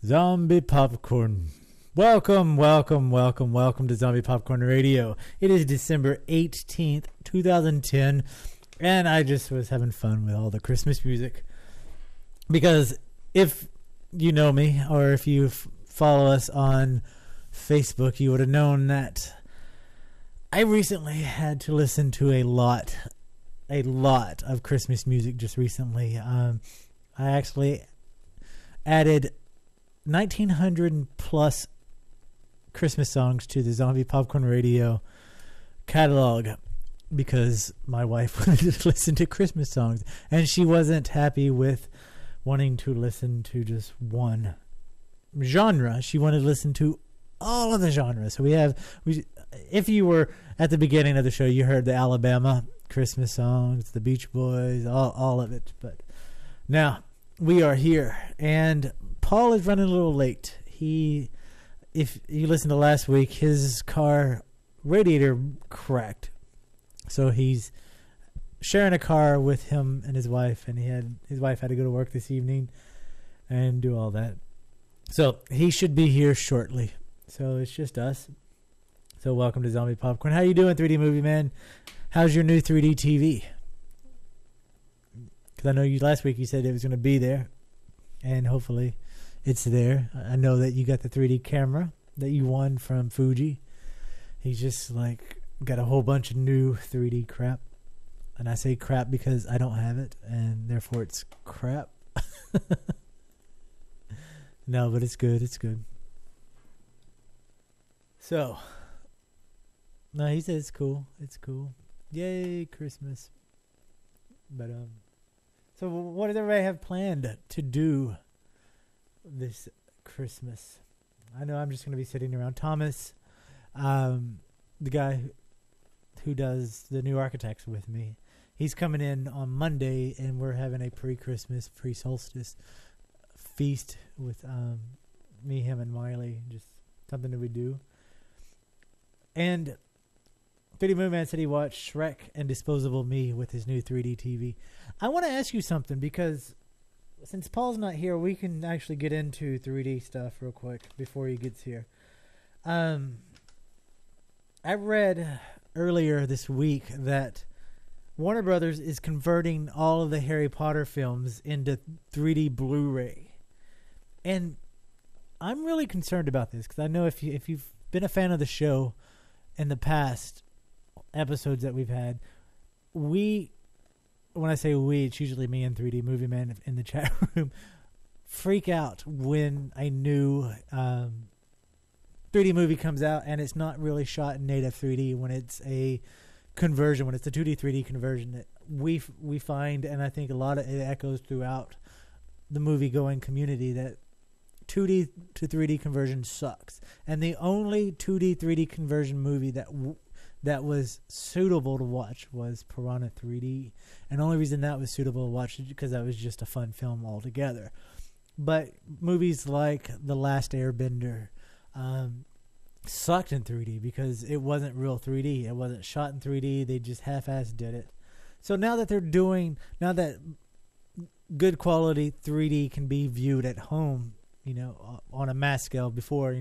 Zombie Popcorn. Welcome to Zombie Popcorn Radio. It is December 18th, 2010, and I just was having fun with all the Christmas music. Because if you know me, or if you follow us on Facebook, you would have known that I recently had to listen to a lot of Christmas music just recently. I actually added 1,900 plus Christmas songs to the Zombie Popcorn Radio catalog because my wife wanted to listen to Christmas songs, and she wasn't happy with wanting to listen to just one genre. She wanted to listen to all of the genres. So if you were at the beginning of the show, you heard the Alabama Christmas songs, the Beach Boys, all of it. But now we are here, and Paul is running a little late. If you listened to last week, his car radiator cracked. So he's sharing a car with him and his wife, and his wife had to go to work this evening and do all that. So he should be here shortly. So it's just us. So welcome to Zombie Popcorn. How you doing, 3D Movie Man? How's your new 3D TV? Because I know last week you said it was going to be there, and hopefully it's there. I know that you got the 3D camera that you won from Fuji. He's just got a whole bunch of new 3D crap. And I say crap because I don't have it, and therefore it's crap. No, but it's good. It's good. So, no, he said it's cool. It's cool. Yay, Christmas. But, so what does everybody have planned to do this Christmas? I know I'm just going to be sitting around. Thomas, the guy who does the New Architects with me, he's coming in on Monday, and we're having a pre-Christmas, pre-solstice feast with me, him, and Miley. Just something that we do. And 3D Movie Man said he watched Shrek and Disposable Me with his new 3D TV. I want to ask you something, because since Paul's not here, we can actually get into 3D stuff real quick before he gets here. I read earlier this week that Warner Brothers is converting all of the Harry Potter films into 3D Blu-ray. And I'm really concerned about this, because I know if you've been a fan of the show in the past episodes that we've had, when I say we, it's usually me and 3D Movie Man in the chat room, freak out when a new 3D movie comes out and it's not really shot in native 3D, when it's a conversion, when it's a 2D 3D conversion. That we find, and I think a lot of it echoes throughout the movie going community, that 2D to 3D conversion sucks. And the only 2D 3D conversion movie that was suitable to watch was Piranha 3D. And the only reason that was suitable to watch is because that was just a fun film altogether. But movies like The Last Airbender sucked in 3D because it wasn't real 3D. It wasn't shot in 3D. They just half-assed did it. So now that good quality 3D can be viewed at home, on a mass scale. Before,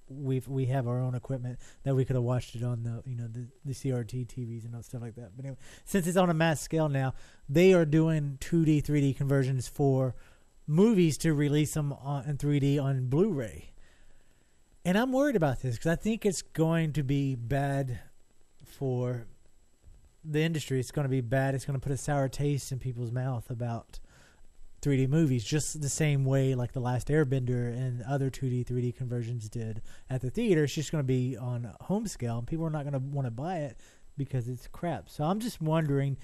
we have our own equipment that we could have watched it on the CRT TVs and stuff like that. But anyway, since it's on a mass scale now, they are doing 2D 3D conversions for movies to release them in 3D on Blu-ray. And I'm worried about this because I think it's going to be bad for the industry. It's going to be bad. It's going to put a sour taste in people's mouth about 3D movies, just the same way like The Last Airbender and other 2D 3D conversions did at the theater. It's just going to be on home scale, and people are not going to want to buy it because it's crap. So I'm just wondering,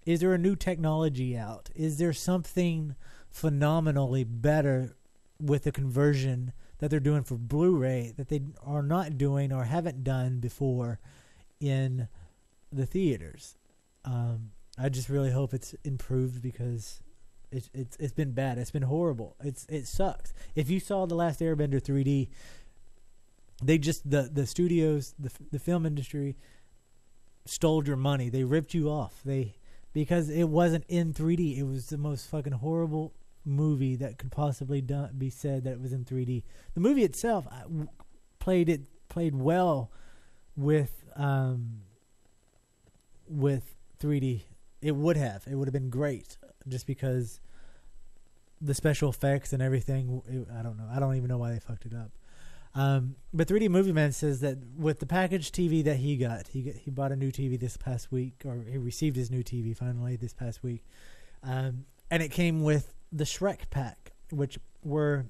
is there a new technology out? Is there something phenomenally better with the conversion that they're doing for Blu-ray that they are not doing or haven't done before in the theaters? I just really hope it's improved, because it's been bad. It's been horrible. It sucks. If you saw The Last Airbender 3D, they just the studios, the film industry stole your money. They ripped you off. Because it wasn't in 3D. It was the most fucking horrible movie that could possibly be said that it was in 3D. The movie itself played well with 3D. It would have been great just because the special effects and everything. I don't know. I don't even know why they fucked it up. But 3D Movie Man says that with the package TV that he got, he bought a new TV this past week, or he received his new TV finally this past week, and it came with the Shrek pack, which were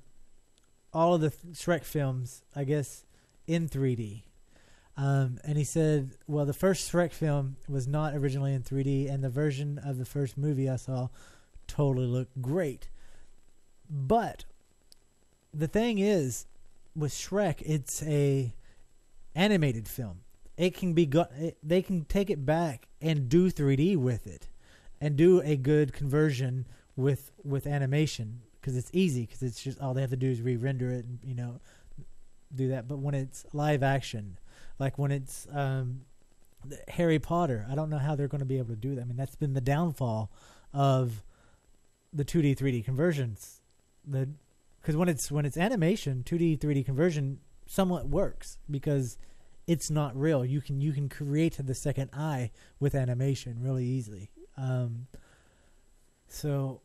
all of the Shrek films, I guess, in 3D. And he said, well, the first Shrek film was not originally in 3D, and the version of the first movie I saw totally looked great. But the thing is, with Shrek, it's a animated film. It can be they can take it back and do 3D with it, and do a good conversion with animation, because it's easy, because it's just all they have to do is re-render it and do that. But when it's live action, like when it's Harry Potter, I don't know how they're going to be able to do that. I mean, that's been the downfall of the 2D 3D conversions. Because when it's animation, 2D 3D conversion somewhat works because it's not real. You can create the second eye with animation really easily. So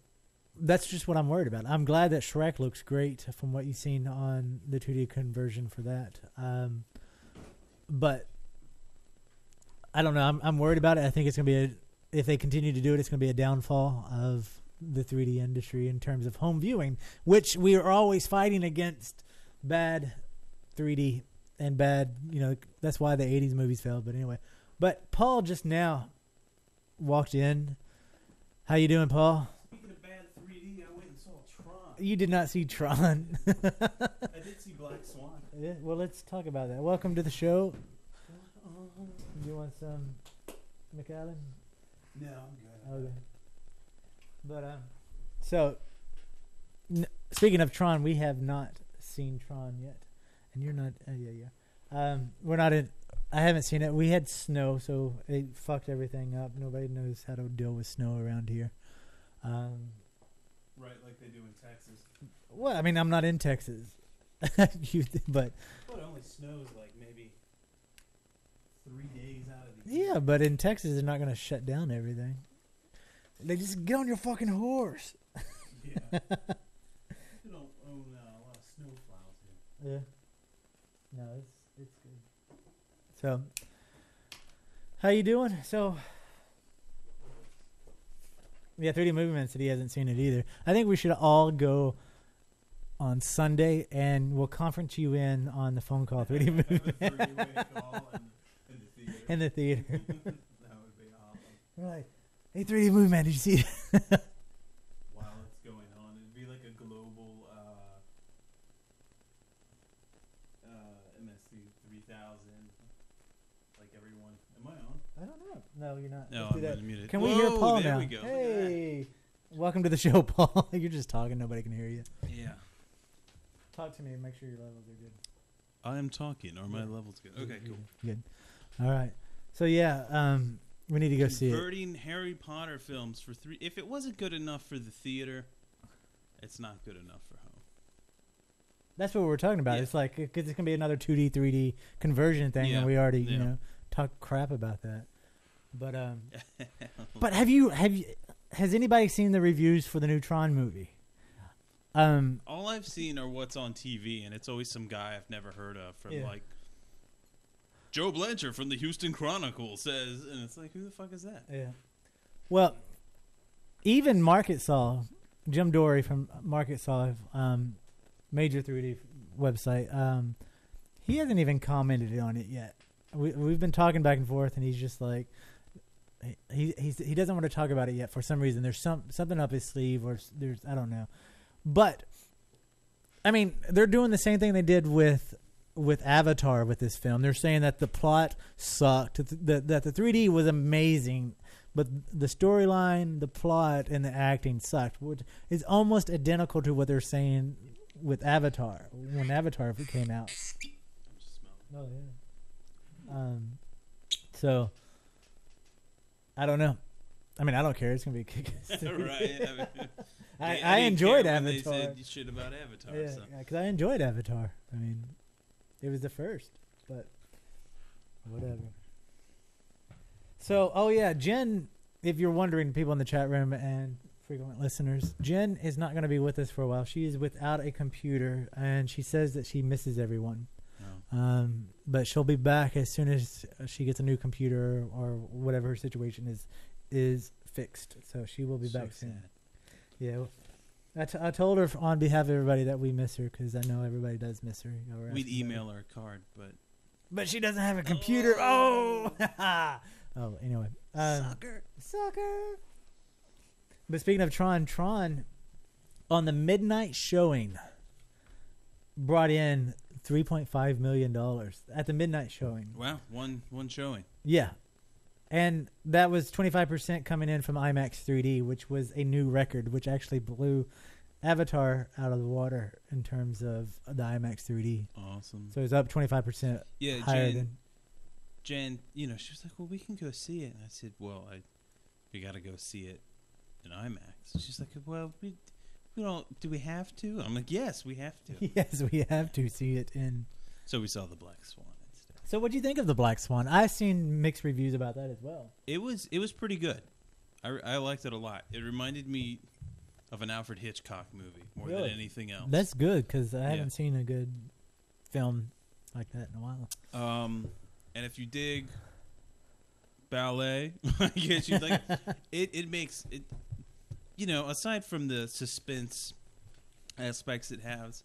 that's just what I'm worried about. I'm glad that Shrek looks great from what you've seen on the 2D conversion for that. But I don't know. I'm worried about it. I think it's going to be if they continue to do it, it's going to be a downfall of the 3D industry in terms of home viewing, which we are always fighting against bad 3D and bad, that's why the 80s movies failed. But anyway, but Paul just now walked in. How you doing, Paul? Speaking of bad 3D, I went and saw Tron. You did not see Tron. I did see Black Swan. Yeah, well, let's talk about that. Welcome to the show. You want some Macallan? No, I'm good. Okay. But so speaking of Tron, we have not seen Tron yet, and you're not. We're not in. I haven't seen it. We had snow, so it fucked everything up. Nobody knows how to deal with snow around here. Right, like they do in Texas. Well, I mean, I'm not in Texas, but Well, it only snows like maybe 3 days out of the year. Yeah, but in Texas, they're not going to shut down everything. They just get on your fucking horse. Yeah. We don't own a lot of snow plows here. Yeah. No, it's good. So, how you doing? So, yeah, 3D Movie Man said he hasn't seen it either. I think we should all go on Sunday, and we'll conference you in on the phone call. 3D Movie Man. Three-way call in the theater. In the theater. That would be awesome. Right. Hey, 3D Movie Man, did you see it? While it's going on, it'd be like a global MSC 3000. Like everyone. Am I on? I don't know. No, you're not. No, Let's do I'm that. unmuted. Can we hear Paul there now? We go. Hey, welcome to the show, Paul. You're just talking. Nobody can hear you. Yeah. Talk to me and make sure your levels are good. I am talking. Are my levels good? Okay, cool. Good. All right. So, yeah, we need to go see it. Converting Harry Potter films for 3. If it wasn't good enough for the theater, it's not good enough for home. That's what we're talking about. Yeah. It's like, because it's going to be another 2D, 3D conversion thing, and we already, talked crap about that. But but has anybody seen the reviews for the new Tron movie? All I've seen are what's on TV, and it's always some guy I've never heard of from like Joe Blanchard from the Houston Chronicle says, and it's like, who the fuck is that? Yeah. Well, even Market Saw, Jim Dory from Market Saw, major 3D website, he hasn't even commented on it yet. We've been talking back and forth, and he's just like, he doesn't want to talk about it yet for some reason. There's something up his sleeve, or there's, I don't know. But I mean, they're doing the same thing they did with Avatar with this film. They're saying that the plot sucked, that the 3D was amazing, but the storyline, the plot, and the acting sucked, which is almost identical to what they're saying with Avatar when Avatar came out. Oh yeah. So I don't know. I mean, I don't care. It's gonna be kick-ass. Right. I enjoyed Avatar. They said shit about Avatar. Yeah, So. because I enjoyed Avatar. I mean, it was the first, but whatever. So, oh yeah, Jen. If you're wondering, people in the chat room and frequent listeners, Jen is not going to be with us for a while. She is without a computer, and she says that she misses everyone. Oh. But she'll be back as soon as she gets a new computer or whatever her situation is fixed. So she will be back soon. Yeah, I told her on behalf of everybody that we miss her because I know everybody does miss her. We'd email her a card, but she doesn't have a computer. Oh, oh. Anyway, sucker. But speaking of Tron on the midnight showing brought in $3.5 million at the midnight showing. Wow, one showing. Yeah. And that was 25% coming in from IMAX 3D, which was a new record, which actually blew Avatar out of the water in terms of the IMAX 3D. Awesome. So it was up 25% higher than... Jen, she was like, well, we can go see it. And I said, well, we got to go see it in IMAX. She's like, well, we don't, do we have to? I'm like, yes, we have to. Yes, we have to see it in... So we saw the Black Swan instead. So what do you think of the Black Swan? I've seen mixed reviews about that as well. It was pretty good. I liked it a lot. It reminded me of an Alfred Hitchcock movie more than anything else. That's good because I haven't seen a good film like that in a while. And if you dig ballet, I guess you like it makes it. Aside from the suspense aspects it has,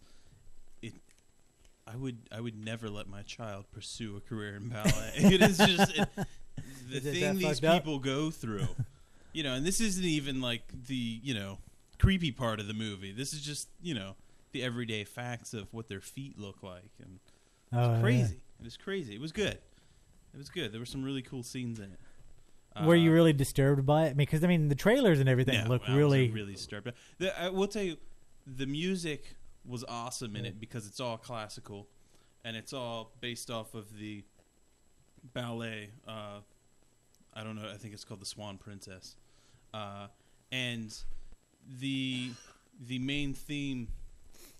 I would never let my child pursue a career in ballet. It is just the thing these people go through. And this isn't even like the creepy part of the movie. This is just the everyday facts of what their feet look like, and it's crazy. Yeah. It was crazy. It was good. There were some really cool scenes in it. Were you really disturbed by it? Because the trailers and everything look really disturbed. I will tell you, the music was awesome in it because it's all classical, and it's all based off of the ballet. I don't know. I think it's called the Swan Princess, and the main theme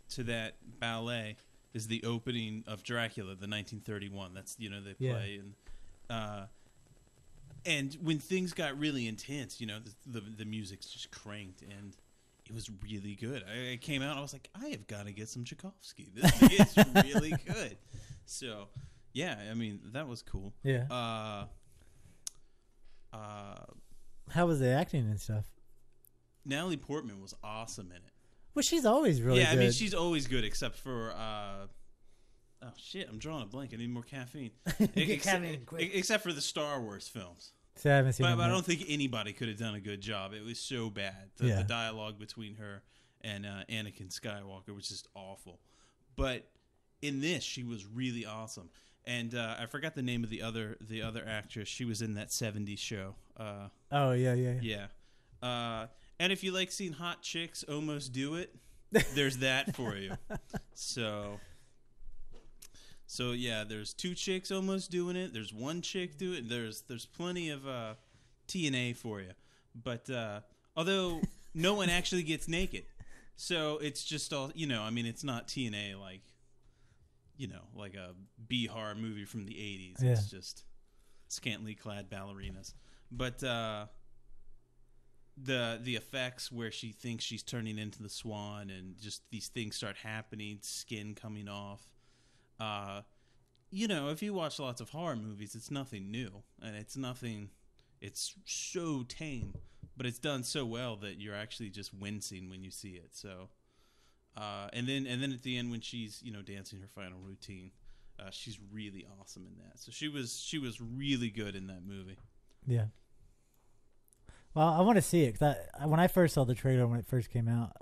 to that ballet is the opening of Dracula, the 1931. That's they play and when things got really intense, the music's just cranked, and it was really good. I came out and I was like, I have got to get some Tchaikovsky. This is really good. So, yeah, that was cool. Yeah. How was the acting and stuff? Natalie Portman was awesome in it. Well, she's always really good. Yeah, she's always good except for... oh, shit, I'm drawing a blank. I need more caffeine. Except for the Star Wars films. So I haven't seen but I don't think anybody could have done a good job. It was so bad. The dialogue between her and Anakin Skywalker was just awful. But in this, she was really awesome. And I forgot the name of the other actress. She was in that 70s show. Yeah. And if you like seeing hot chicks almost do it, there's that for you. So yeah, there's two chicks almost doing it. There's one chick doing it. There's plenty of TNA for you. But although no one actually gets naked, so it's just all it's not TNA like like a B horror movie from the 80s. Yeah. It's just scantily clad ballerinas. But the effects where she thinks she's turning into the swan and just these things start happening, skin coming off. If you watch lots of horror movies, it's nothing new, and it's so tame, but it's done so well that you're actually just wincing when you see it. So, and then at the end when she's, dancing her final routine, she's really awesome in that. So she was really good in that movie. Yeah. Well, I want to see it because when I first saw the trailer when it first came out,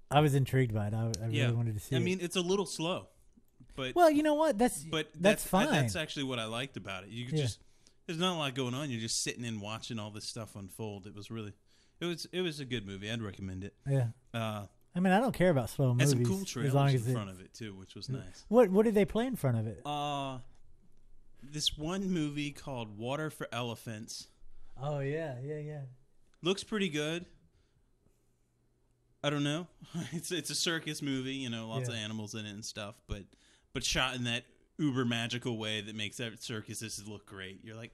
I was intrigued by it. I really wanted to see it. It's a little slow, but you know what? That's fine. That's actually what I liked about it. You could there's not a lot going on. You're just sitting and watching all this stuff unfold. It was a good movie. I'd recommend it. Yeah. I don't care about slow movies. And some cool trailers in front of it too, which was nice. What did they play in front of it? This one movie called Water for Elephants. Oh yeah. Looks pretty good. I don't know. It's a circus movie, you know, lots of animals in it and stuff, but shot in that uber magical way that makes that circuses look great. You're like,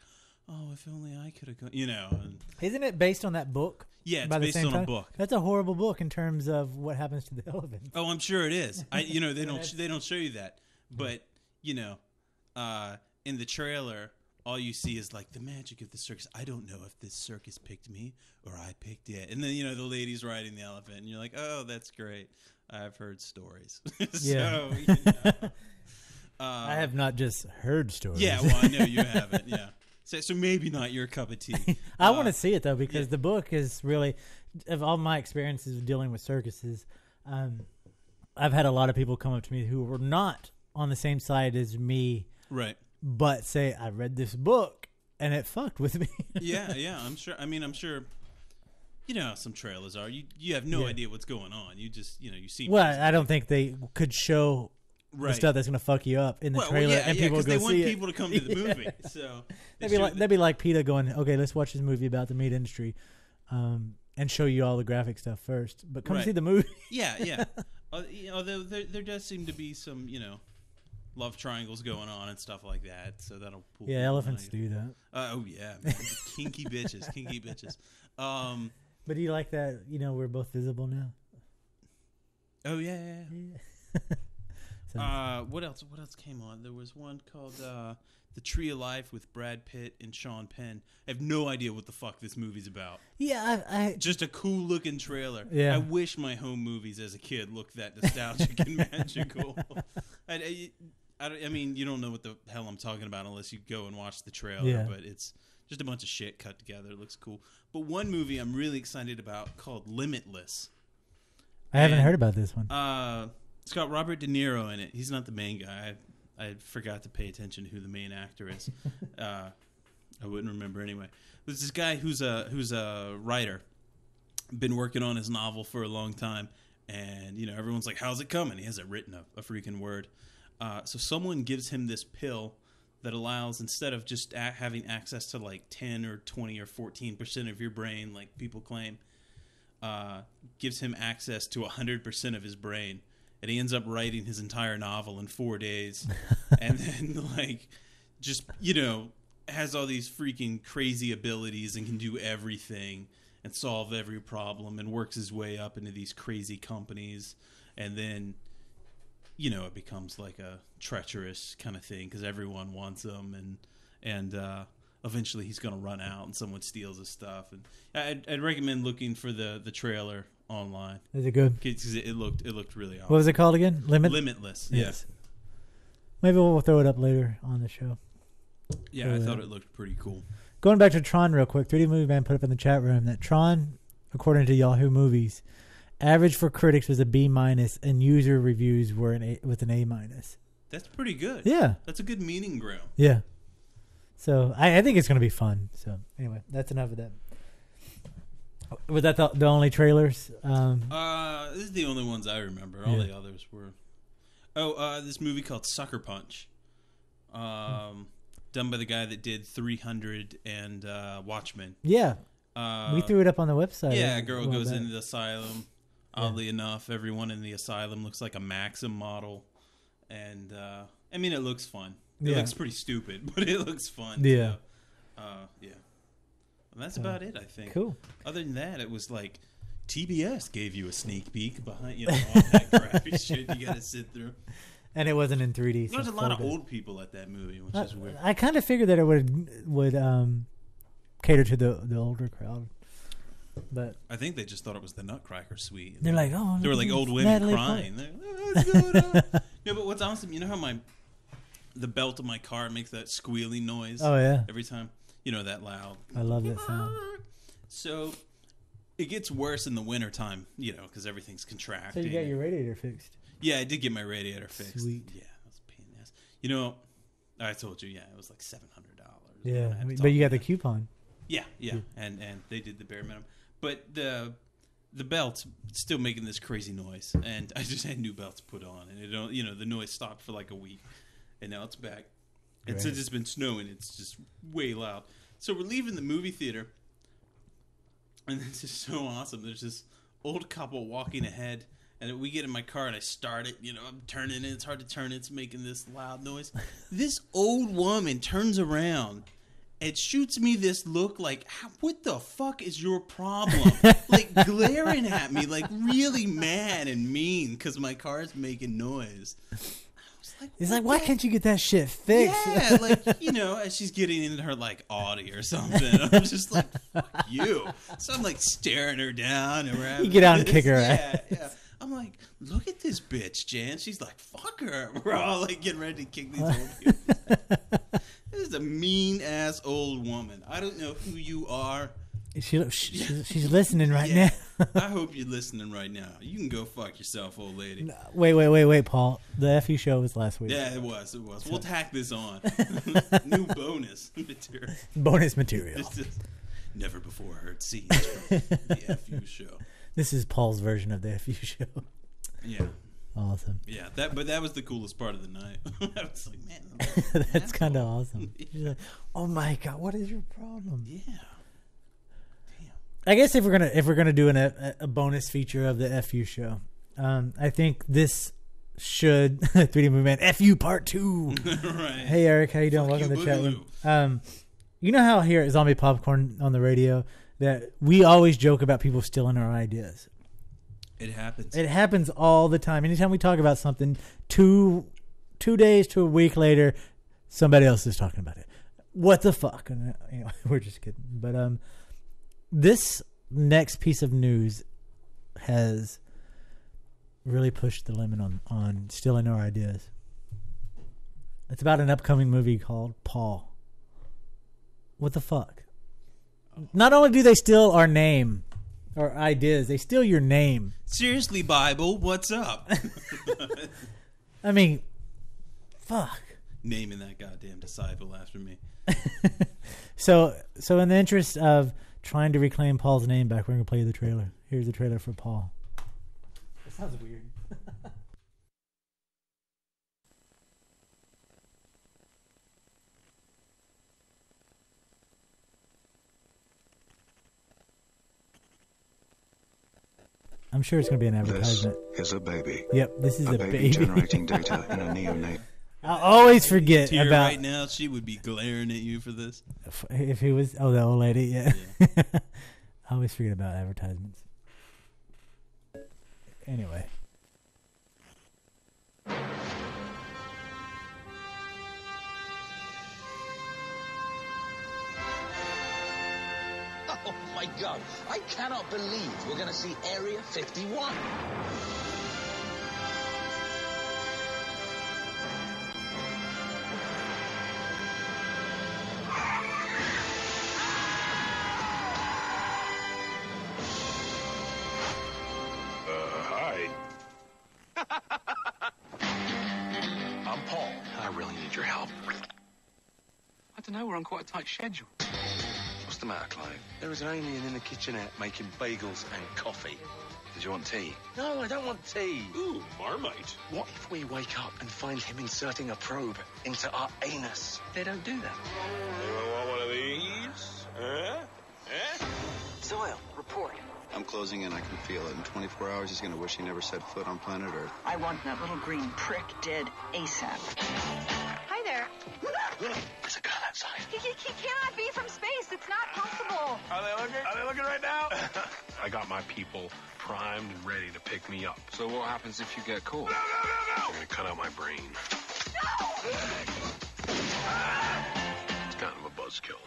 oh, if only I could have gone, you know. And isn't it based on that book? Yeah, it's based on a book. That's a horrible book in terms of what happens to the elephants. Oh, I'm sure it is. You know, they don't show you that, but you know, in the trailer, all you see is like the magic of the circus. I don't know if this circus picked me or I picked it. And then, you know, the lady's riding the elephant and you're like, oh, that's great. I've heard stories. So, you know, I have not just heard stories. Yeah, well, I know you haven't. Yeah. So maybe not your cup of tea. I want to see it though, because the book is really, of all my experiences dealing with circuses, I've had a lot of people come up to me who were not on the same side as me. Right. But say, I read this book and it fucked with me. Yeah. I'm sure. I mean, I'm sure. You know how some trailers are. You have no idea what's going on. You just, you know, you see. Well, I don't think they could show the stuff that's going to fuck you up in the trailer, and people go see it. They want people to come to the movie. So they'd be like PETA going, okay, let's watch this movie about the meat industry, and show you all the graphic stuff first, but come see the movie. Yeah. Although there does seem to be some, you know, love triangles going on and stuff like that, so that'll pull. Yeah, elephants do that. Oh yeah, man. kinky bitches. But do you like that? You know, we're both visible now. Oh yeah. So, what else came on? There was one called The Tree of Life with Brad Pitt and Sean Penn. I have no idea what the fuck this movie's about. Yeah, I just a cool looking trailer. Yeah. I wish my home movies as a kid looked that nostalgic and magical. I mean, you don't know what the hell I'm talking about unless you go and watch the trailer, but it's just a bunch of shit cut together. It looks cool. But one movie I'm really excited about called Limitless. I haven't heard about this one. It's got Robert De Niro in it. He's not the main guy. I forgot to pay attention to who the main actor is. I wouldn't remember anyway. There's this guy who's a writer, been working on his novel for a long time, and you know everyone's like, "How's it coming?" He hasn't written a freaking word. So someone gives him this pill that allows, instead of just having access to like 10 or 20 or 14% of your brain, like people claim, gives him access to 100% of his brain. And he ends up writing his entire novel in 4 days. And then, like, just, you know, has all these freaking crazy abilities and can do everything and solve every problem and works his way up into these crazy companies. And then, you know, it becomes like a treacherous kind of thing because everyone wants him. And eventually he's going to run out and someone steals his stuff. And I'd recommend looking for the trailer online. Is it good? Because it looked really awesome. What was it called again? Limitless. Yes. Maybe we'll throw it up later on the show. Yeah, I thought it looked pretty cool. Going back to Tron real quick, 3D Movie Man put up in the chat room that Tron, according to Yahoo Movies, average for critics was a B- and user reviews were with an A-. That's pretty good. Yeah. That's a good meeting ground. Yeah. So I think it's going to be fun. So anyway, that's enough of that. Was that the only trailers? This is the only ones I remember. All the others were... this movie called Sucker Punch. Done by the guy that did 300 and Watchmen. Yeah. We threw it up on the website. Yeah, a girl goes into the asylum. Oddly enough, everyone in the asylum looks like a Maxim model. And, I mean, it looks fun. It looks pretty stupid, but it looks fun. Yeah. So, yeah. And that's about it, I think. Cool. Other than that, it was like TBS gave you a sneak peek behind, you know, all that crappy shit you got to sit through. And it wasn't in 3D. There's a lot of old people at that movie, which is weird. I kind of figured that it would cater to the older crowd. But I think they just thought it was the Nutcracker Suite. They're like, oh, they were like old women Natalie crying. Like, oh, what's going on? No, but what's awesome, you know how the belt of my car makes that squealing noise? Oh yeah. Every time, you know, that loud. I love that sound. So it gets worse in the wintertime, you know, because everything's contracting. So you got your radiator fixed? Yeah, I did get my radiator fixed. Sweet. Yeah, that was a pain in the ass. You know, I told you, it was like $700. Yeah, but you got the coupon. Yeah, and they did the bare minimum. But the belt's still making this crazy noise, and I just had new belts put on, and the noise stopped for like a week, and now it's back. And since it's been snowing, it's just way loud. So we're leaving the movie theater, and this is so awesome. There's this old couple walking ahead, and we get in my car, and I start it. I'm turning it. It's hard to turn it. It's making this loud noise. This old woman turns around and shoots me this look like, what the fuck is your problem? Like, glaring at me, like, really mad and mean because my car's making noise. He's like, why can't you get that shit fixed? Yeah, like, as she's getting into her, like, Audi or something. I'm just like, fuck you. So I'm, like, staring her down. And we're having, you get out and kick her ass. Yeah. I'm like, look at this bitch, Jan. She's like, fuck her. We're all, like, getting ready to kick these old people. This is a mean-ass old woman. I don't know who you are. She's listening right now. I hope you're listening right now. You can go fuck yourself, old lady. No, wait, Paul. The FU show was last week. Yeah, it was. We'll tack this on. New bonus material. Bonus material. Never before heard scenes from the FU show. This is Paul's version of the FU show. Yeah. Awesome. Yeah, but that was the coolest part of the night. I was like, man, that's kind of awesome. She's like, oh my god, what is your problem? Yeah. I guess if we're gonna do a bonus feature of the FU show, I think this should 3D Movie Man FU Part 2. Right. Hey Eric, how you doing? Welcome to the chat room. You know how here at Zombie Popcorn on the radio that we always joke about people stealing our ideas. It happens. It happens all the time. Anytime we talk about something, 2 days to a week later, somebody else is talking about it. What the fuck? And we're just kidding. But this next piece of news has really pushed the limit on stealing our ideas. It's about an upcoming movie called Paul. What the fuck? Not only do they steal our name or ideas, they steal your name. Seriously, Bible, what's up? I mean, fuck. Naming that goddamn disciple after me. So in the interest of trying to reclaim Paul's name back, we're going to play the trailer. Here's the trailer for Paul. It sounds weird. I'm sure it's going to be an advertisement. This is a baby. Yep, this is a baby. generating data in a neonate. I always forget Here about... right now, she would be glaring at you for this. If he was... Oh, the old lady, yeah. I always forget about advertisements. Anyway. Oh my God, I cannot believe we're going to see Area 51. Hi. I'm Paul. I really need your help. I don't know, we're on quite a tight schedule. What's the matter, Clive? There is an alien in the kitchenette making bagels and coffee. Did you want tea? No, I don't want tea. Ooh, Marmite. What if we wake up and find him inserting a probe into our anus? They don't do that. Anyone want one of these? Zoil, report. I'm closing in. I can feel it. In 24 hours, he's going to wish he never set foot on planet Earth. I want that little green prick dead ASAP. Hi there. There's a girl outside. He cannot be from space. It's not possible. Are they looking right now? I got my people primed and ready to pick me up. So what happens if you get caught? No! I'm gonna cut out my brain. No! It's kind of a buzzkill.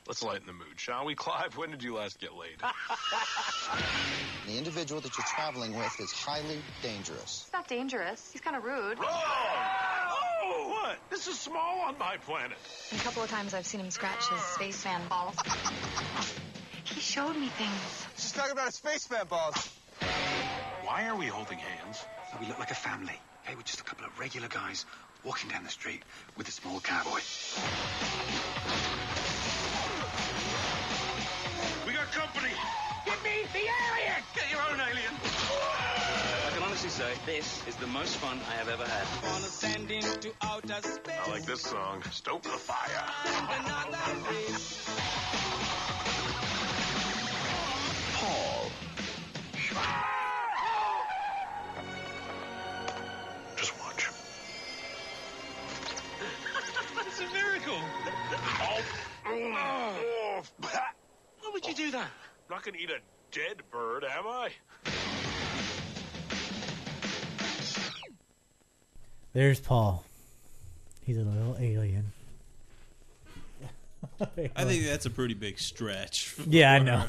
Let's lighten the mood, shall we, Clive? When did you last get laid? The individual that you're traveling with is highly dangerous. It's not dangerous. He's kind of rude. Wrong! Oh, what? This is small on my planet. A couple of times I've seen him scratch his spaceman balls. He showed me things. She's talking about a spaceman balls. Why are we holding hands? So we look like a family. Hey, we're just a couple of regular guys walking down the street with a small cowboy. We got company. Give me the alien. Get your own alien. I can honestly say this is the most fun I have ever had. I like this song. Stoke the fire. Why'd you do that? I'm not gonna eat a dead bird, am I? There's Paul. He's a little alien. I think that's a pretty big stretch. Yeah, I know.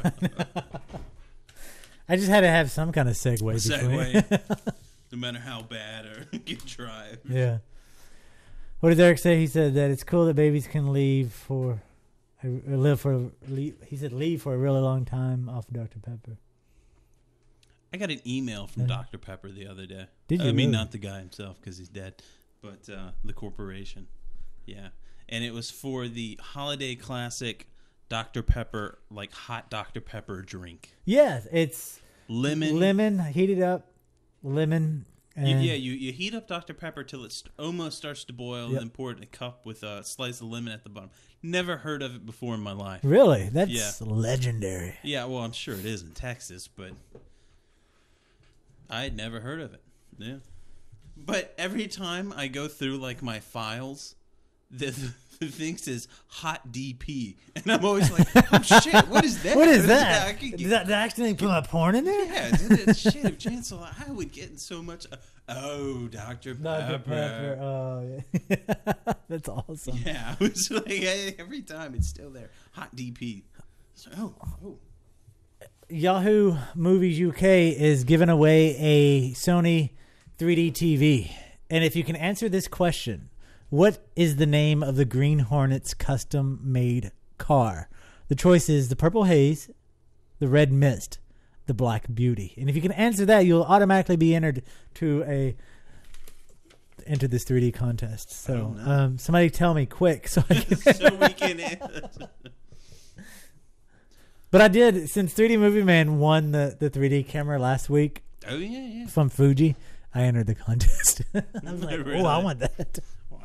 I just had to have some kind of segue. No matter how bad or you try. Yeah. What did Eric say? He said that it's cool that babies can leave for a really long time off of Dr. Pepper. I got an email from Dr. Pepper the other day. Did you? I mean, really? not the guy himself because he's dead, but the corporation. Yeah. And it was for the holiday classic Dr. Pepper, like hot Dr. Pepper drink. Yeah, it's lemon, heated up, lemon. And you heat up Dr. Pepper till it almost starts to boil, and then pour it in a cup with a slice of lemon at the bottom. Never heard of it before in my life. Really? That's legendary. Yeah, well, I'm sure it is in Texas, but I had never heard of it. Yeah. But every time I go through like my files, the thing says hot DP, and I'm always like, oh shit, what is that? What is that? Did I accidentally put my porn in there? Yeah, shit, Chancellor, I would get in so much. Dr. Pepper. Oh, yeah. That's awesome. Yeah, I was like, every time it's still there. Hot DP. So, Yahoo Movies UK is giving away a Sony 3D TV. And if you can answer this question, what is the name of the Green Hornet's custom-made car? The choice is the Purple Haze, the Red Mist, the Black Beauty. And if you can answer that, you'll automatically be entered to enter this 3D contest. So somebody tell me quick so I can so we can enter. But I did, since 3D Movie Man won the 3D camera last week. Oh, yeah. From Fuji, I entered the contest. I was like, really? I want that. Wow.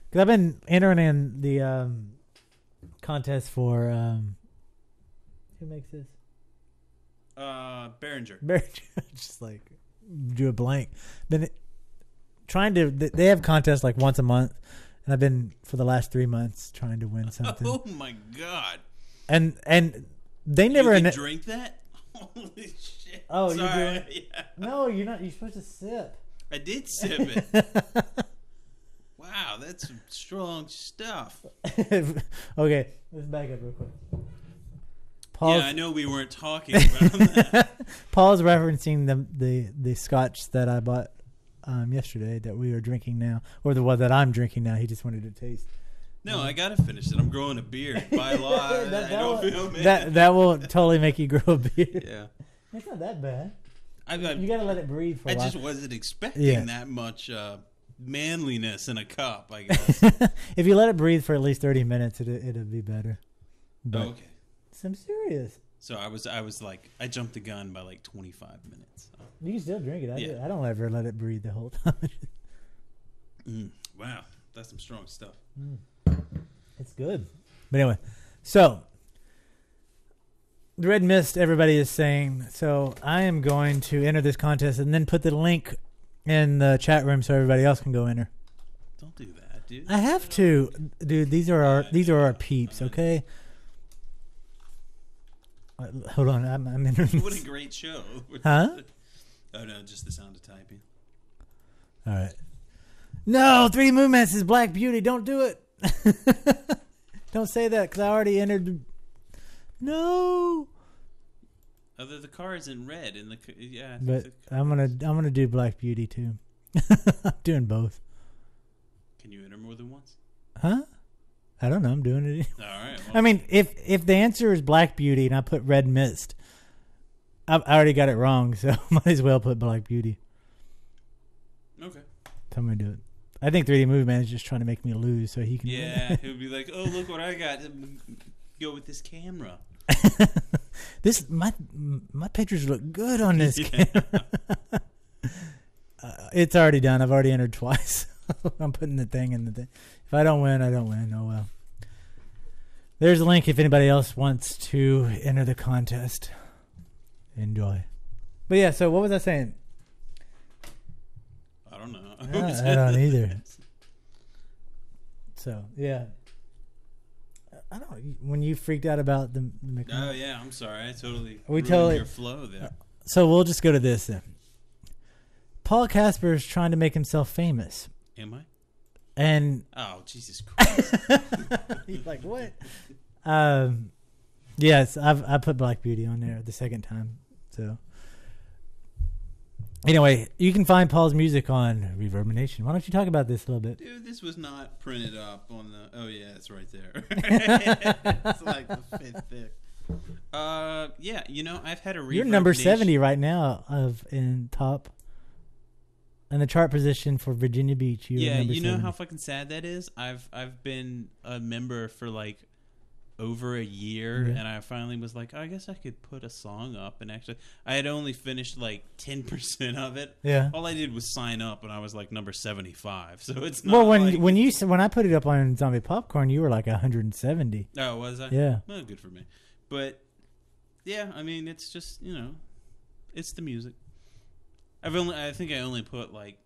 Because I've been entering in the contest for, who makes this? Behringer. Just like, do a blank. Been trying to, they have contests like once a month. And I've been, for the last 3 months, trying to win something. Oh, my God. And they never... You can drink that? Holy shit. Oh, sorry. you're doing... Yeah. No, you're not. You're supposed to sip. I did sip it. Wow, that's some strong stuff. Okay, let's back up real quick. Yeah, I know we weren't talking about that. Paul's referencing the Scotch that I bought yesterday that we are drinking now, or the one that I'm drinking now. He just wanted to taste. No, I gotta finish it. I'm growing a beard. By law, that will totally make you grow a beard. Yeah, it's not that bad. You gotta let it breathe for a while. I just wasn't expecting that much manliness in a cup, I guess. If you let it breathe for at least 30 minutes, it'll be better. But okay. I'm serious. So I was like, I jumped the gun by like 25 minutes. So. You can still drink it. I don't ever let it breathe the whole time. Wow, that's some strong stuff. It's good. But anyway, so the Red Mist, everybody is saying. So I am going to enter this contest and then put the link in the chat room so everybody else can go enter. Don't do that, dude. I have to, dude. These are our peeps. Okay. Hold on, I'm entering. What a great show. Huh? Oh no, just the sound of typing. All right. No, 3D Movement says Black Beauty. Don't do it. Don't say that because I already entered. No. Other the car is in red in the But I'm gonna do Black Beauty too. I'm doing both. Can you enter more than once? Huh? I don't know. I'm doing it. All right. Well. I mean, if the answer is Black Beauty and I put Red Mist, I already got it wrong, so might as well put Black Beauty. Okay. Tell me to do it. I think 3D Movie Man is just trying to make me lose so he can. Yeah, he'll be like, "Oh, look what I got! Go with this camera." My pictures look good on this camera. It's already done. I've already entered twice. I'm putting the thing in the thing. If I don't win, I don't win. Oh well. There's a link if anybody else wants to enter the contest. Enjoy. But yeah, so what was I saying? I don't know. I don't either. So yeah, I don't know, when you freaked out about the Macallan. Oh yeah, I'm sorry. I totally We ruined totally- your flow there. So we'll just go to this then. Paul Casper is trying to make himself famous. Am I? And oh, Jesus Christ! He's like, what? Yes, I put Black Beauty on there the second time. So anyway, you can find Paul's music on ReverbNation. Why don't you talk about this a little bit? Dude, this was not printed up on the. Oh yeah, it's right there. It's like the fifth thick. Yeah, I've had a ReverbNation. You're number 70 right now in the chart position for Virginia Beach. Yeah, number you know 70. how fucking sad that is. I've been a member for like over a year, and I finally was like, I guess I could put a song up. And actually, I had only finished like 10% of it. Yeah. All I did was sign up, and I was like number 75. So it's not. Well, like when I put it up on Zombie Popcorn, you were like 170. Oh, was I? Yeah. Well, good for me. But yeah, I mean, it's just it's the music. I think I only put like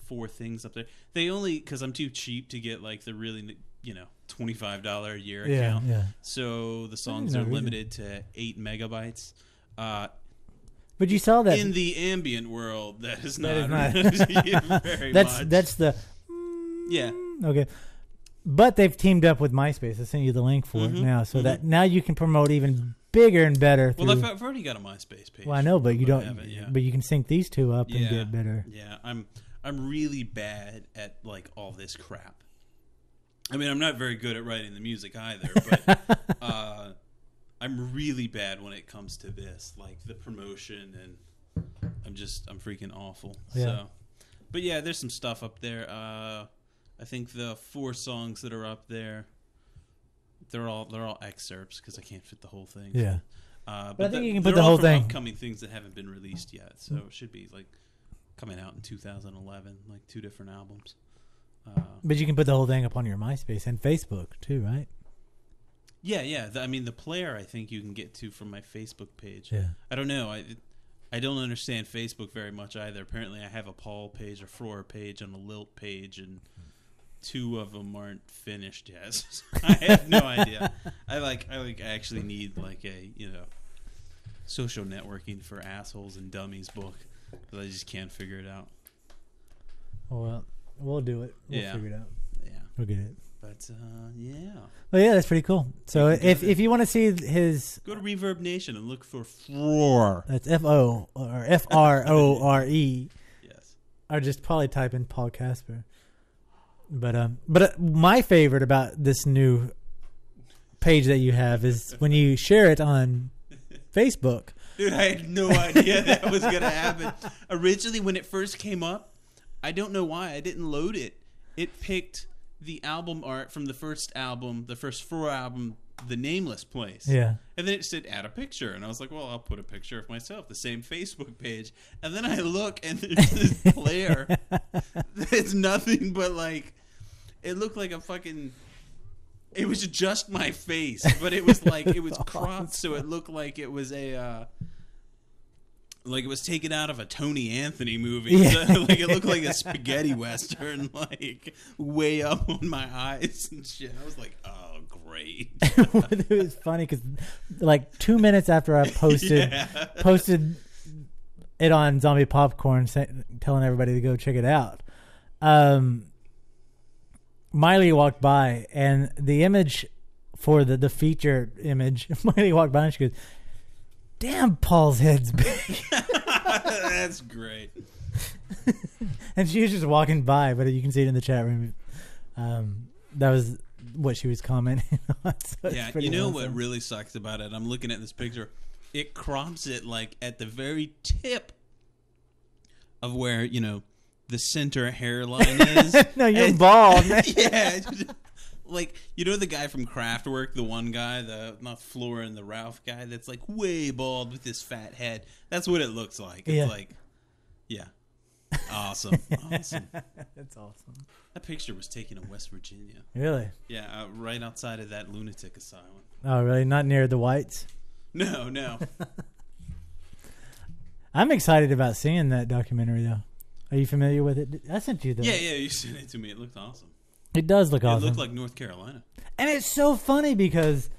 4 things up there. They only because I'm too cheap to get like the really $25 a year account. Yeah. So the songs are limited to 8 megabytes. But you saw that in the ambient world. That is not very that's much. That's the yeah. Okay. But they've teamed up with MySpace. I sent you the link for it now, so that now you can promote even bigger and better. Well, I've already got a MySpace page. Well, I know, but you don't. But you can sync these two up and get better. Yeah, I'm really bad at like all this crap. I mean, I'm not very good at writing the music either, but I'm really bad when it comes to this, like the promotion, and I'm freaking awful. Yeah. So, but yeah, there's some stuff up there. I think the 4 songs that are up there, they're all excerpts because I can't fit the whole thing. Yeah. But I think you can put the they're all whole from thing. upcoming things that haven't been released yet, so it should be like coming out in 2011, like 2 different albums. But you can put the whole thing up on your MySpace and Facebook too, right? Yeah. The player I think you can get to from my Facebook page. Yeah. I don't know. I don't understand Facebook very much either. Apparently, I have a Paul page, a Flora page, and a Lilt page, and 2 of them aren't finished yet. So I have no idea. I actually need like a social networking for assholes and dummies book, because I just can't figure it out. Well, we'll do it. We'll figure it out. Yeah, we'll get it. But yeah. Well, yeah, that's pretty cool. So if you want to see his, go to ReverbNation and look for Frore. That's FO or FRORE. Yes. Or just probably type in Paul Casper. But my favorite about this new page that you have is when you share it on Facebook. Dude, I had no idea that was going to happen. Originally, when it first came up, I don't know why I didn't load it. It picked the album art from the first album, the first 4 album, The Nameless Place. Yeah. And then it said add a picture. And I was like, well, I'll put a picture of myself, the same Facebook page. And then I look and there's this player that's nothing but like, it looked like a fucking, it was just my face, but it was like, it was cropped so it looked like it was like it was taken out of a Tony Anthony movie. Yeah. So, like it looked like a spaghetti western, like way up on my eyes and shit. I was like, oh, great. It was funny because like 2 minutes after I posted it on Zombie Popcorn, telling everybody to go check it out, Miley walked by, and the image for the feature image, Miley walked by and she goes, damn, Paul's head's big. That's great. And she was just walking by, but you can see it in the chat room. That was what she was commenting on. So yeah, you know what really sucks about it? I'm looking at this picture. It crops it like at the very tip of where, the center hairline is. No, you're bald. Yeah. Like, the guy from Kraftwerk, the one guy, not Flora and the Ralph guy, that's like way bald with this fat head. That's what it looks like. It's like, yeah. Awesome. Awesome. That's awesome. That picture was taken in West Virginia. Really? Yeah, right outside of that lunatic asylum. Oh, really? Not near the whites? No. I'm excited about seeing that documentary, though. Are you familiar with it? I sent you the... Yeah, you sent it to me. It looked awesome. It does look awesome. It looked like North Carolina. And it's so funny because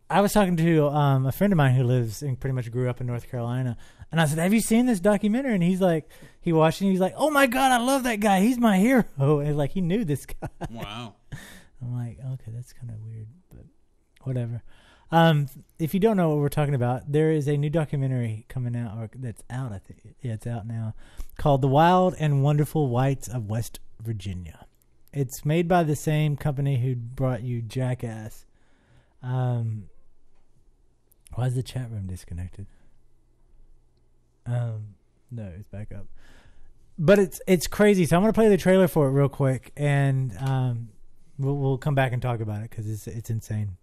I was talking to a friend of mine who lives and pretty much grew up in North Carolina. And I said, have you seen this documentary? And he's like, he watched it and he's like, oh my God, I love that guy. He's my hero. And like, he knew this guy. Wow. I'm like, okay, that's kind of weird, but whatever. If you don't know what we're talking about, there is a new documentary coming out, or that's out, I think. Yeah, it's out now, called The Wild and Wonderful Whites of West Virginia. It's made by the same company who brought you Jackass. Why is the chat room disconnected? No, it's back up. But it's crazy. So I'm going to play the trailer for it real quick, and we'll come back and talk about it because it's insane.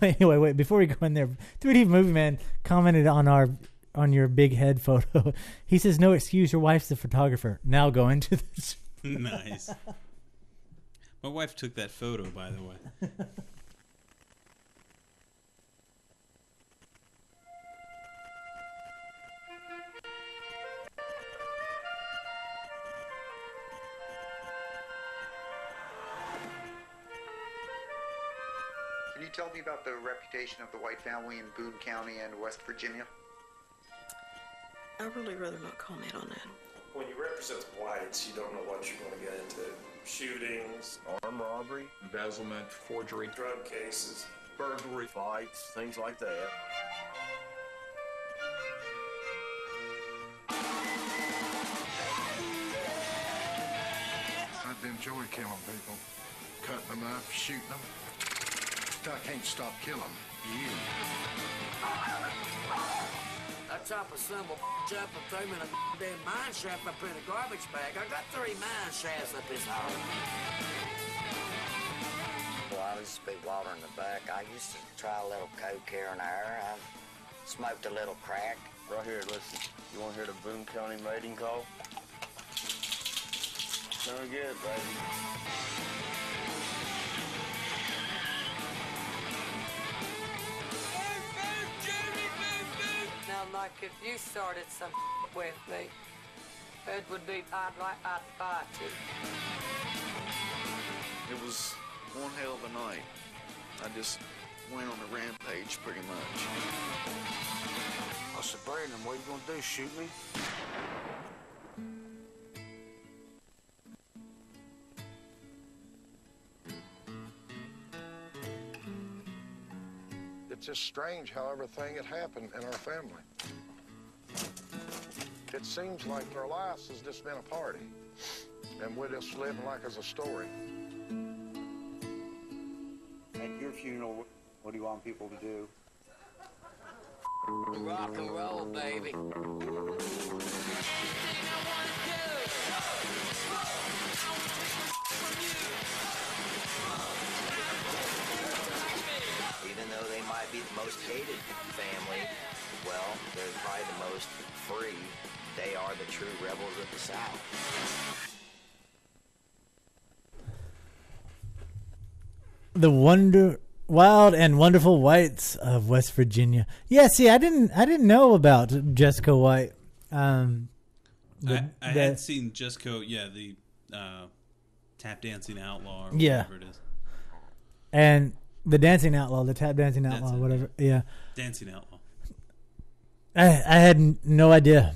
Anyway, wait, before we go in there, 3D Movie Man commented on your big head photo. He says, no excuse, your wife's the photographer. Now go into this. Nice. My wife took that photo, by the way. Can you tell me about the reputation of the White family in Boone County and West Virginia? I'd really rather not comment on that. When you represent the whites, you don't know what you're going to get into. Shootings, armed robbery, embezzlement, forgery, drug cases, burglary, fights, things like that. I'd enjoy killing people, cutting them up, shooting them. I can't stop killing you. I chop a symbol up and throw him in a damn mine shaft up in a garbage bag. I got 3 mine shafts up his hole. Well, I used to be water in the back. I used to try a little coke here and there. I smoked a little crack. Right here, listen. You want to hear the Boone County mating call? Sound good, baby. Now, Mike, if you started some with me, it would be, I'd fight you. It was one hell of a night. I just went on a rampage pretty much. I said, Brandon, what are you going to do, shoot me? It's just strange how everything had happened in our family. It seems like our lives has just been a party, and we're just living like it's a story. At your funeral, what do you want people to do? Rock and roll, baby. Even though they might be the most hated family, well, they're probably the most free. They are the true rebels of the South. The Wild and Wonderful Whites of West Virginia. Yeah, see, I didn't know about Jessica White. I had seen Jessica, the tap dancing outlaw or whatever it is. And the dancing outlaw, the tap dancing outlaw, whatever. Yeah. Dancing outlaw. I had no idea,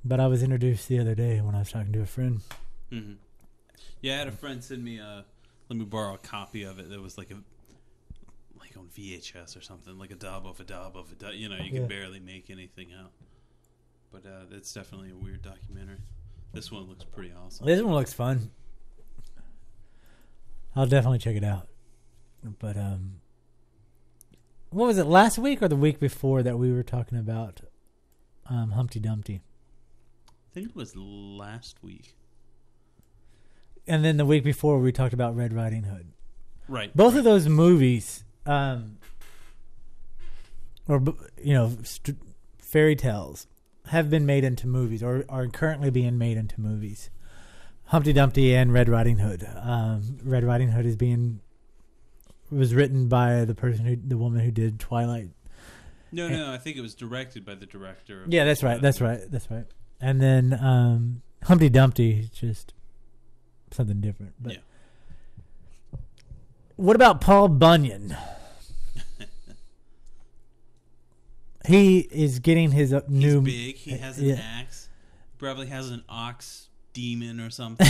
but I was introduced the other day when I was talking to a friend. Mm-hmm. Yeah, I had a friend send me let me borrow a copy of it that was like on VHS or something, like a dub of a dub of a dub. You know, you could barely make anything out. But it's definitely a weird documentary. This one looks pretty awesome. This one looks fun. I'll definitely check it out. But what was it, last week or the week before that we were talking about Humpty Dumpty? I think it was last week. And then the week before we talked about Red Riding Hood. Right. Both of those movies, fairy tales, have been made into movies or are currently being made into movies. Humpty Dumpty and Red Riding Hood. Red Riding Hood was written by the woman who did Twilight. No, I think it was directed by the director. Yeah, that's right. And then Humpty Dumpty is just something different. But What about Paul Bunyan? He is getting his new... He's big. He has an axe. Probably has an ox demon or something.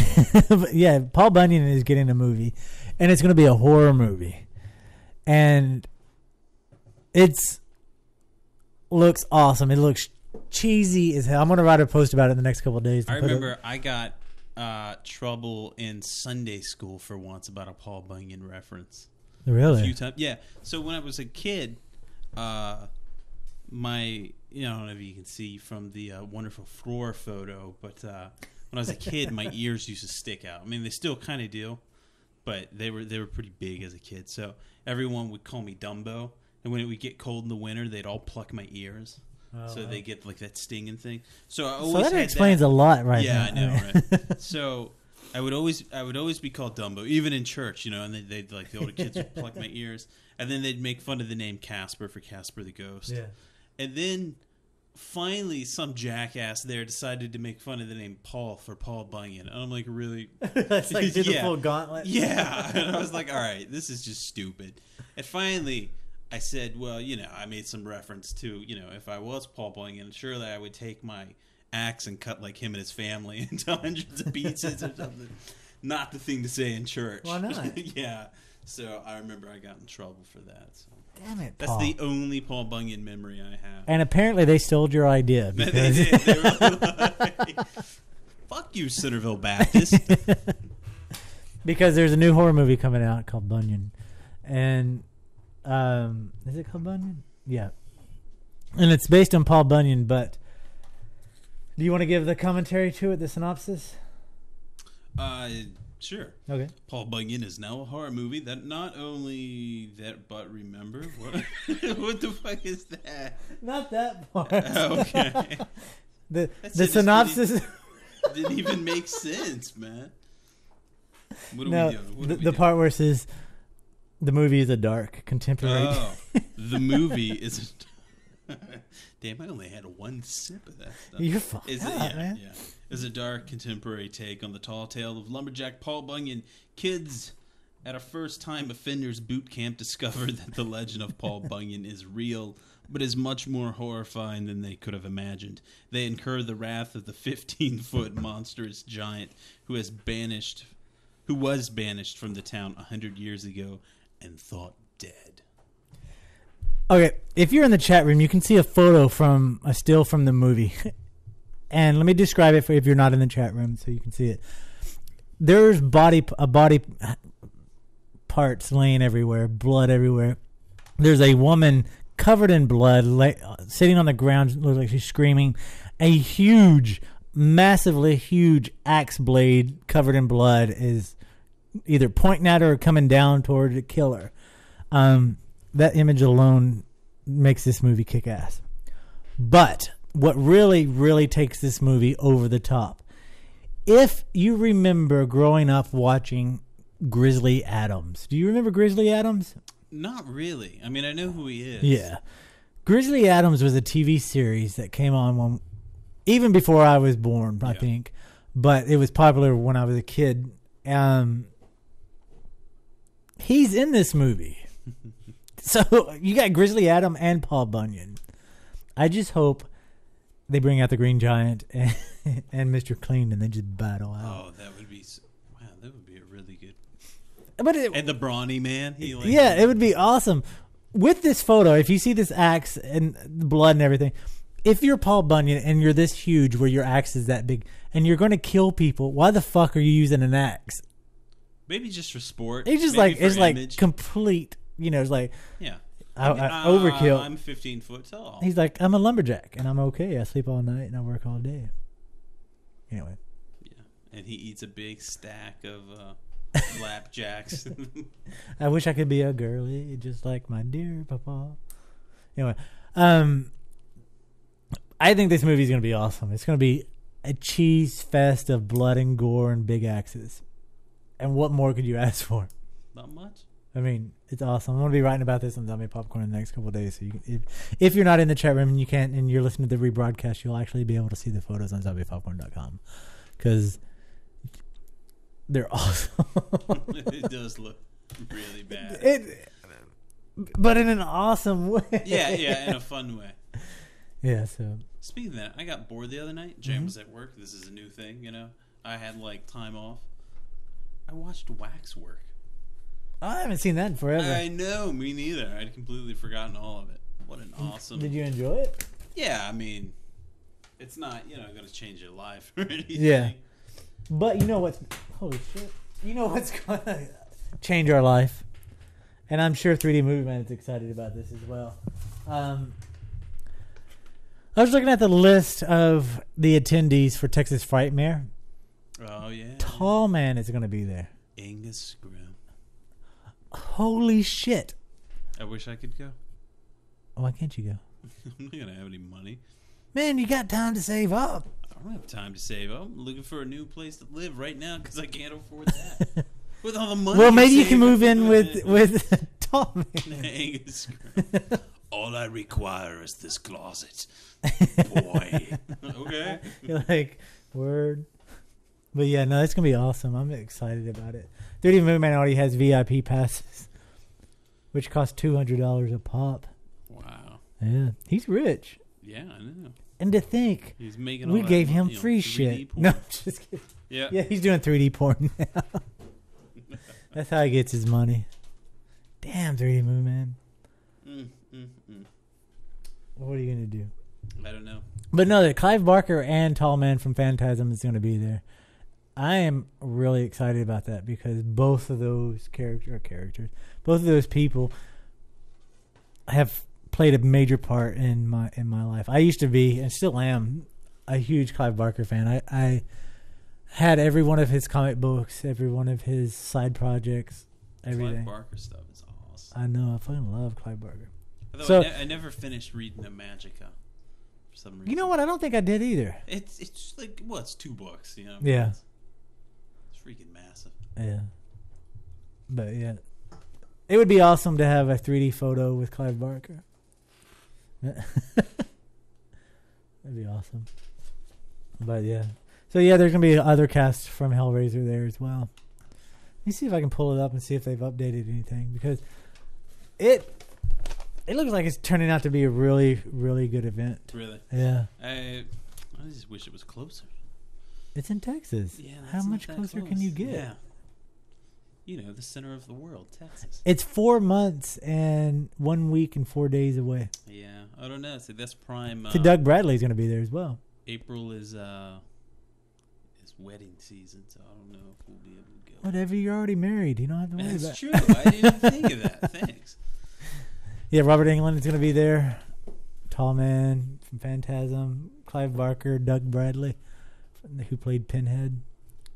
Yeah, Paul Bunyan is getting a movie. And it's going to be a horror movie. And it's... looks awesome. It looks cheesy as hell. I'm going to write a post about it in the next couple of days. I remember I got trouble in Sunday school for once about a Paul Bunyan reference. Really? A few times. Yeah. So when I was a kid... I don't know if you can see from the wonderful floor photo, but when I was a kid, my ears used to stick out. I mean, they still kind of do, but they were pretty big as a kid. So everyone would call me Dumbo, and when it would get cold in the winter, they'd all pluck my ears, so they get like that stinging thing. So I always that had explains a lot, right? Yeah, now. I know, right? So I would always be called Dumbo, even in church, and they'd like the older kids would pluck my ears, and then they'd make fun of the name Casper for Casper the Ghost. Yeah. And then, finally, some jackass there decided to make fun of the name Paul for Paul Bunyan. And I'm like, really? That's like do the full gauntlet. Yeah. And I was like, all right, this is just stupid. And finally, I said, well, I made some reference to, if I was Paul Bunyan, surely I would take my axe and cut like him and his family into hundreds of pieces or something. Not the thing to say in church. Why not? Yeah. So I remember I got in trouble for that. So. Damn it, That's Paul. the only Paul Bunyan memory I have. And apparently they stole your idea. They Because did. They were like, fuck you, Centerville Baptist. because there's a new horror movie coming out called Bunyan. And is it called Bunyan? Yeah. And it's based on Paul Bunyan, but do you want to give the commentary to it, the synopsis? Sure. Okay. Paul Bunyan is now a horror movie that not only that, but remember what? What the fuck is that? Not that part. Okay. the synopsis didn't even make sense, man. What are no, we doing? The part where it says the movie is a dark contemporary. Oh, the movie is. Damn, I only had one sip of that stuff. You're fucking man. Yeah. Is a dark contemporary take on the tall tale of lumberjack Paul Bunyan. Kids at a first-time offenders boot camp discover that the legend of Paul Bunyan is real, but is much more horrifying than they could have imagined. They incur the wrath of the 15-foot monstrous giant who was banished from the town 100 years ago and thought dead. Okay, if you're in the chat room, you can see a photo from a still from the movie. And let me describe it for if you're not in the chat room so you can see it. There's body parts laying everywhere, blood everywhere. There's a woman covered in blood sitting on the ground, looks like she's screaming. A huge, massively huge axe blade covered in blood is either pointing at her or coming down toward to kill her. That image alone makes this movie kick ass. But what really, really takes this movie over the top, if you remember growing up watching Grizzly Adams. Do you remember Grizzly Adams? Not really. I mean, I know who he is. Yeah. Grizzly Adams was a TV series that came on even before I was born, I think. But it was popular when I was a kid. He's in this movie. So you got Grizzly Adam and Paul Bunyan. I just hope they bring out the Green Giant and Mr. Clean and they just battle out. Oh, that would be that would be a really good. But and the Brawny Man. It would be awesome. With this photo, if you see this axe and the blood and everything, if you're Paul Bunyan and you're this huge where your axe is that big and you're going to kill people, why the fuck are you using an axe? Maybe just for sport. It's just like complete, it's like overkill. I'm 15 foot tall. He's like, I'm a lumberjack and I'm okay. I sleep all night and I work all day. Anyway. Yeah, and he eats a big stack of flapjacks. I wish I could be a girly just like my dear papa. Anyway, I think this movie is going to be awesome. It's going to be a cheese fest of blood and gore and big axes. And what more could you ask for? Not much. I mean, it's awesome. I'm going to be writing about this on Zombie Popcorn in the next couple of days. So you can, if you're not in the chat room and you can't, and you're listening to the rebroadcast, you'll actually be able to see the photos on zombiepopcorn.com because they're awesome. It does look really bad. But in an awesome way. Yeah, in a fun way. Yeah, so. Speaking of that, I got bored the other night. Jam was at work. This is a new thing, you know. I had, like, time off. I watched Waxwork. I haven't seen that in forever. I know, me neither. I'd completely forgotten all of it. What an awesome... Did you enjoy it? Yeah, I mean, it's not, going to change your life or anything. Yeah. But you know what's... Holy shit. You know what's going to change our life? And I'm sure 3D Movie Man is excited about this as well. I was looking at the list of the attendees for Texas Frightmare. Oh, yeah. Tall Man is going to be there. Angus Grimm. Holy shit. I wish I could go. Why can't you go? I'm not going to have any money. Man, you got time to save up. I don't have time to save up. I'm looking for a new place to live right now because I can't afford that. With all the money. Well, maybe you can move in with Tall Man. Angus Grimm. All I require is this closet. Boy. Okay. You're like, word. But yeah, no, it's going to be awesome. I'm excited about it. 3D Movie Man already has VIP passes, which cost $200 a pop. Wow. Yeah. He's rich. Yeah, I know. And to think, he's making we all gave that him money free on 3D shit. porn. No, just kidding. Yeah. Yeah, he's doing 3D porn now. That's how he gets his money. Damn, 3D Movie Man. What are you going to do? I don't know. But no, Clive Barker and Tall Man from Phantasm is going to be there. I am really excited about that because both of those characters, both of those people have played a major part in my life. I used to be, and still am, a huge Clive Barker fan. I had every one of his comic books, every one of his side projects, everything. Clive Barker stuff is awesome. I know. I fucking love Clive Barker. Although So, I never finished reading the Magica for some reason. you know what? I don't think I did either. It's like, well, it's 2 books, you know? Yeah. It's freaking massive. Yeah. But yeah. It would be awesome to have a 3D photo with Clive Barker. That'd be awesome. But yeah. So yeah, there's going to be other casts from Hellraiser there as well. Let me see if I can pull it up and see if they've updated anything. Because it looks like it's turning out to be a really, really good event. Really? Yeah. I just wish it was closer. It's in Texas. Yeah, how much closer can you get? Yeah. You know, the center of the world, Texas. It's 4 months and 1 week and 4 days away. Yeah, I don't know. See, that's prime. So Doug Bradley's going to be there as well. April is wedding season, so I don't know if we'll be able to go. Whatever, you're already married. You don't have to worry about it. That's true. I didn't even think of that. Thanks. Yeah, Robert Englund is going to be there. Tall Man from Phantasm. Clive Barker, Doug Bradley, who played Pinhead.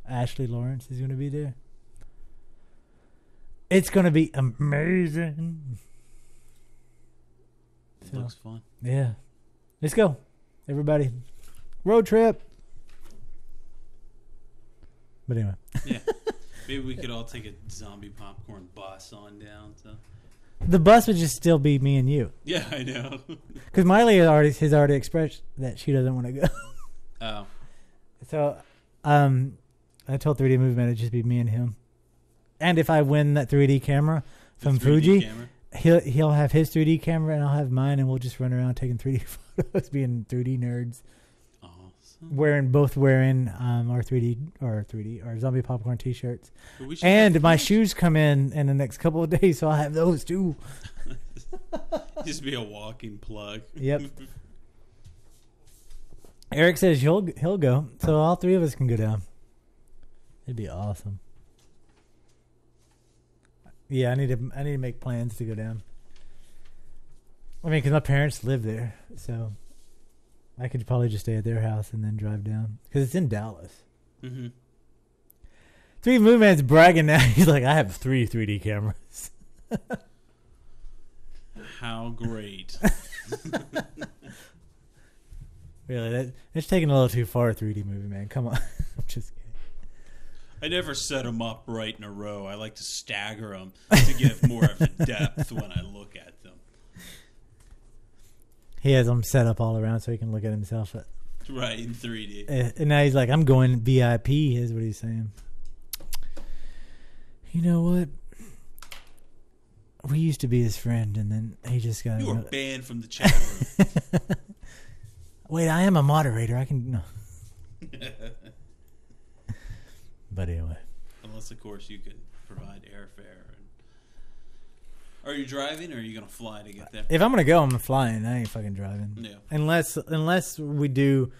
Ashley Lawrence is going to be there. It's going to be amazing. It looks fun. Yeah. Let's go, everybody. Road trip. But anyway. Yeah. Maybe we could all take a zombie popcorn bus on down. So. The bus would just still be me and you. Yeah, I know. Because Miley has already expressed that she doesn't want to go. Oh. So, I told 3D Movie Man it'd just be me and him. And if I win that 3D camera from 3D Fuji, camera? he'll have his 3D camera and I'll have mine, and we'll just run around taking 3D photos, being 3D nerds. Awesome. Wearing our zombie popcorn t-shirts. And my shoes come in the next couple of days, so I'll have those too. Just be a walking plug. Yep. Eric says he'll go, so all 3 of us can go down. It'd be awesome. Yeah, I need to make plans to go down. I mean, because my parents live there, so I could probably just stay at their house and then drive down because it's in Dallas. Mm-hmm. 3D Movie Man's bragging now. He's like, I have 3 3D cameras. How great! Really, that's taking a little too far, 3D Movie Man. Come on, I'm just kidding. I never set them up right in a row. I like to stagger them to give more of a depth when I look at them. He has them set up all around so he can look at himself. Right, in 3D. And now he's like, I'm going VIP, is what he's saying. You know what? we used to be his friend, and then he just got... You were banned from the chat room. Wait, I am a moderator. I can... No. But anyway. Unless, of course, you can provide airfare. Are you driving, or are you going to fly to get there? If I'm going to go, I'm flying. I ain't fucking driving. Yeah. Unless we do,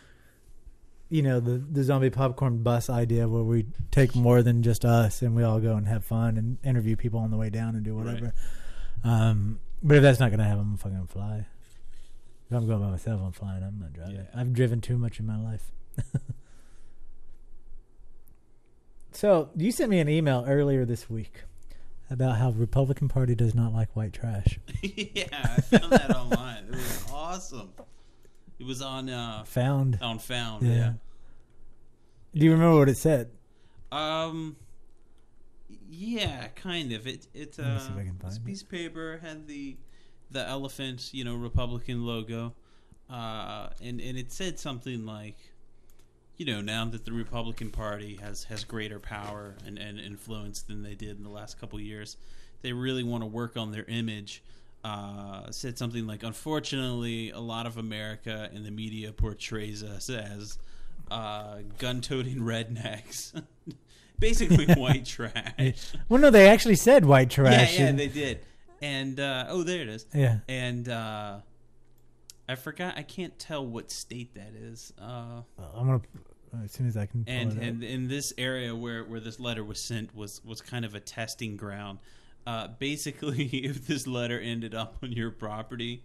the zombie popcorn bus idea where we take more than just us and we all go and have fun and interview people on the way down and do whatever. Right. But if that's not going to happen, I'm fucking going to fly. If I'm going by myself, I'm flying. I'm not driving. Yeah. I've driven too much in my life. So, you sent me an email earlier this week about how the Republican Party does not like white trash. Yeah, I found that online. It was awesome. It was on Found. On Found, yeah. Do you remember what it said? Yeah, kind of. Let me see if I can find this piece of paper had the elephant, Republican logo, and it said something like, now that the Republican Party has greater power and influence than they did in the last couple of years, they really want to work on their image. Said something like, unfortunately, a lot of America and the media portrays us as gun-toting rednecks. Basically white trash. Well, no, they actually said white trash. Yeah, they did. And, there it is. Yeah. And, I forgot. I can't tell what state that is. I'm gonna as soon as I can. And in this area where this letter was sent was kind of a testing ground. Basically, if this letter ended up on your property,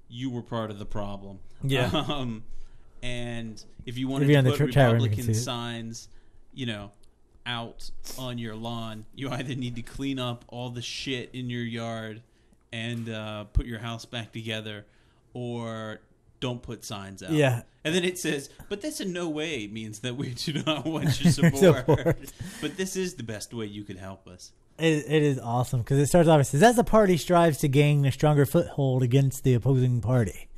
you were part of the problem. Yeah. And if you wanted to put Republican signs, out on your lawn, you either need to clean up all the shit in your yard and put your house back together, or don't put signs out. Yeah. And then it says, but this in no way means that we do not want your support. But this is the best way you could help us. It is awesome because it starts off, it says, as the party strives to gain a stronger foothold against the opposing party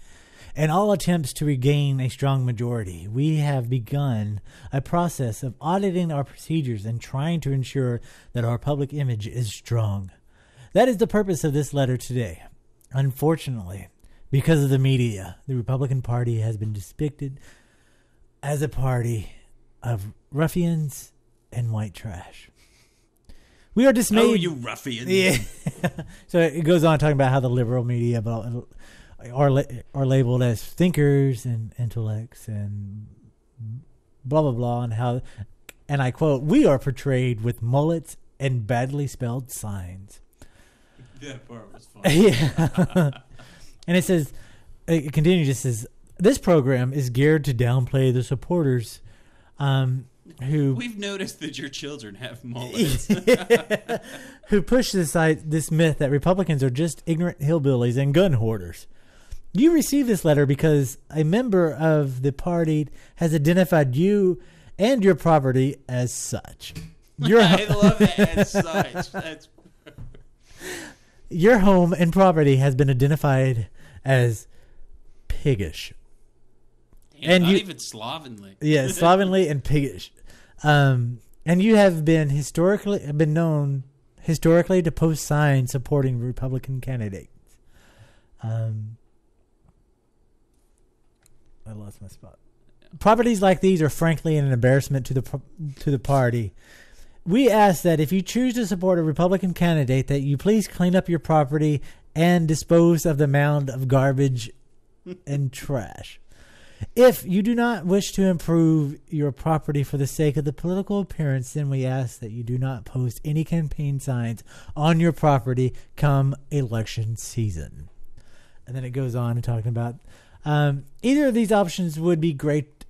and all attempts to regain a strong majority, we have begun a process of auditing our procedures and trying to ensure that our public image is strong. That is the purpose of this letter today. Unfortunately, because of the media, the Republican Party has been depicted as a party of ruffians and white trash. We are dismayed. Oh, you ruffians. Yeah. So it goes on talking about how the liberal media are labeled as thinkers and intellects and blah, blah, blah. And how, and I quote, we are portrayed with mullets and badly spelled signs. That part was funny. Yeah. And it says, it continues, it says, this program is geared to downplay the supporters who... We've noticed that your children have mullets. Who push this myth that Republicans are just ignorant hillbillies and gun hoarders. You received this letter because a member of the party has identified you and your property as such. I love that, as such. That's... Your home and property has been identified as piggish. And not even slovenly. Yeah, slovenly and piggish. And you have been known historically to post signs supporting Republican candidates. I lost my spot. Properties like these are frankly an embarrassment to the party. We ask that if you choose to support a Republican candidate, that you please clean up your property and dispose of the mound of garbage and trash. If you do not wish to improve your property for the sake of the political appearance, then we ask that you do not post any campaign signs on your property come election season. And then it goes on and talking about either of these options would be great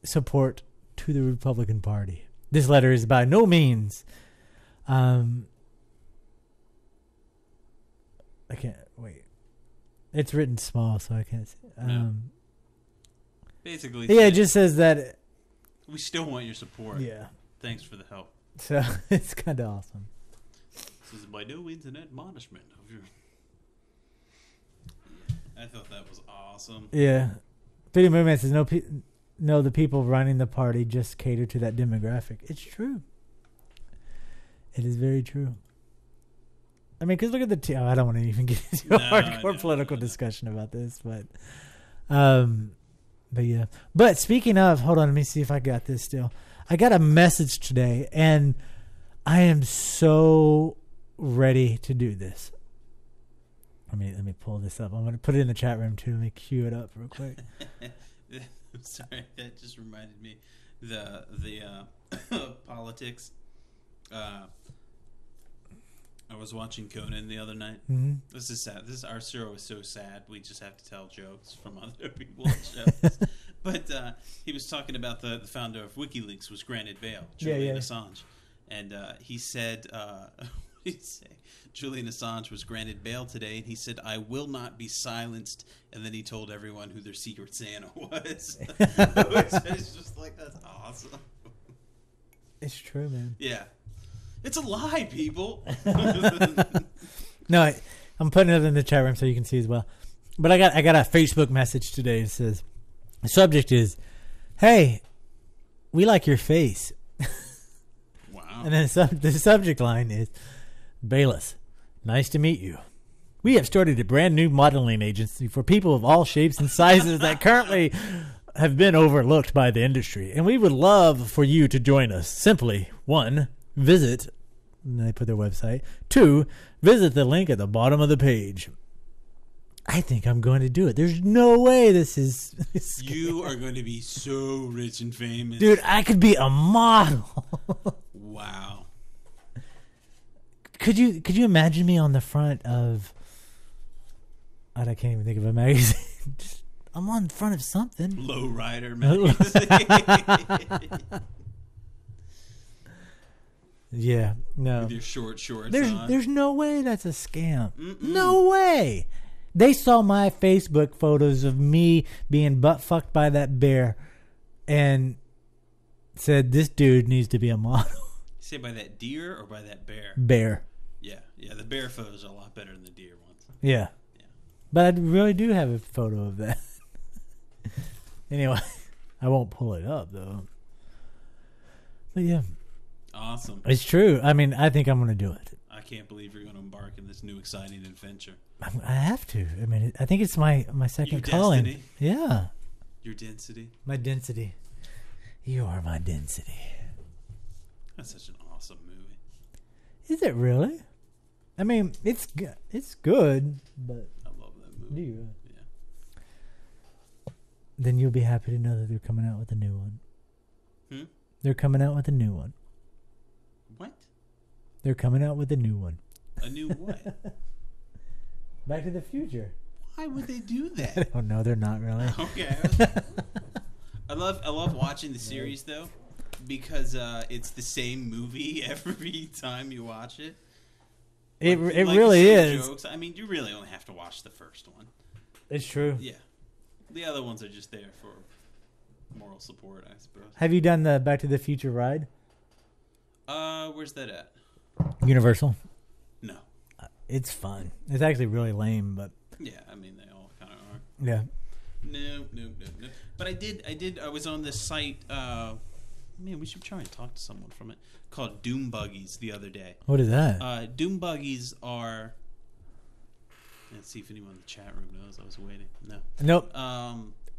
support to the Republican Party. This letter is by no means I can't wait. It's written small, so I can't see. Basically, yeah, it just says that we still want your support. Yeah. Thanks for the help. So it's kind of awesome. This is by no means an admonishment of your... I thought that was awesome. Yeah. Freedom Movement says no, the people running the party just cater to that demographic. It's true. It is very true. I mean, because look at the I don't want to even get into a hardcore political discussion about this, but yeah. But speaking of, hold on, let me see if I got this still. I got a message today, and I am so ready to do this. Let me pull this up. I'm going to put it in the chat room too. Let me cue it up real quick. I'm sorry, that just reminded me the politics. I was watching Conan the other night. Mm-hmm. This is sad. Our show is so sad. We just have to tell jokes from other people's shows. But he was talking about the founder of WikiLeaks was granted bail, Julian Assange, and he said, what did he say? Julian Assange was granted bail today, and he said, "I will not be silenced." And then he told everyone who their Secret Santa was. It's just like, that's awesome. It's true, man. Yeah. It's a lie, people. No, I'm putting it in the chat room so you can see as well. But I got a Facebook message today that says, the subject is, "Hey, we like your face." Wow. And then the subject line is, "Bayless, nice to meet you. We have started a brand new modeling agency for people of all shapes and sizes that currently have been overlooked by the industry. And we would love for you to join us. Simply, 1, visit," and they put their website. 2, visit the link at the bottom of the page. I think I'm going to do it. There's no way this is... You are going to be so rich and famous. Dude, I could be a model. Wow. Could you imagine me on the front of... I can't even think of a magazine. I'm on front of something. Lowrider magazine. Yeah, no. With your short shorts on. There's no way that's a scam. Mm-mm. No way. They saw my Facebook photos of me being butt fucked by that bear and said, "This dude needs to be a model." You say by that deer or by that bear? Bear. Yeah. The bear photos are a lot better than the deer ones. Yeah. But I really do have a photo of that. Anyway, I won't pull it up though. But yeah. Awesome. It's true. I mean, I think I'm going to do it. I can't believe you're going to embark in this new exciting adventure. I have to. I mean, I think it's my second calling. Destiny. Yeah. Your density. My density. You are my density. That's such an awesome movie. Is it really? I mean, it's good, but I love that movie. Do you? Yeah. Then you'll be happy to know that they're coming out with a new one. They're coming out with a new one. What? They're coming out with a new one. A new what? Back to the Future. Why would they do that? I don't know. They're not really. Okay. I love watching the series though, because it's the same movie every time you watch it. It really is. Jokes. I mean, you really only have to watch the first one. It's true. Yeah. The other ones are just there for moral support, I suppose. Have you done the Back to the Future ride? Where's that at? Universal. No. It's fun. It's actually really lame, but yeah, I mean they all kind of are. Yeah. No. But I was on this site. Man, we should try and talk to someone from it. Called Doom Buggies the other day. What is that? Doom Buggies are. Let's see if anyone in the chat room knows. I was waiting. No. Nope.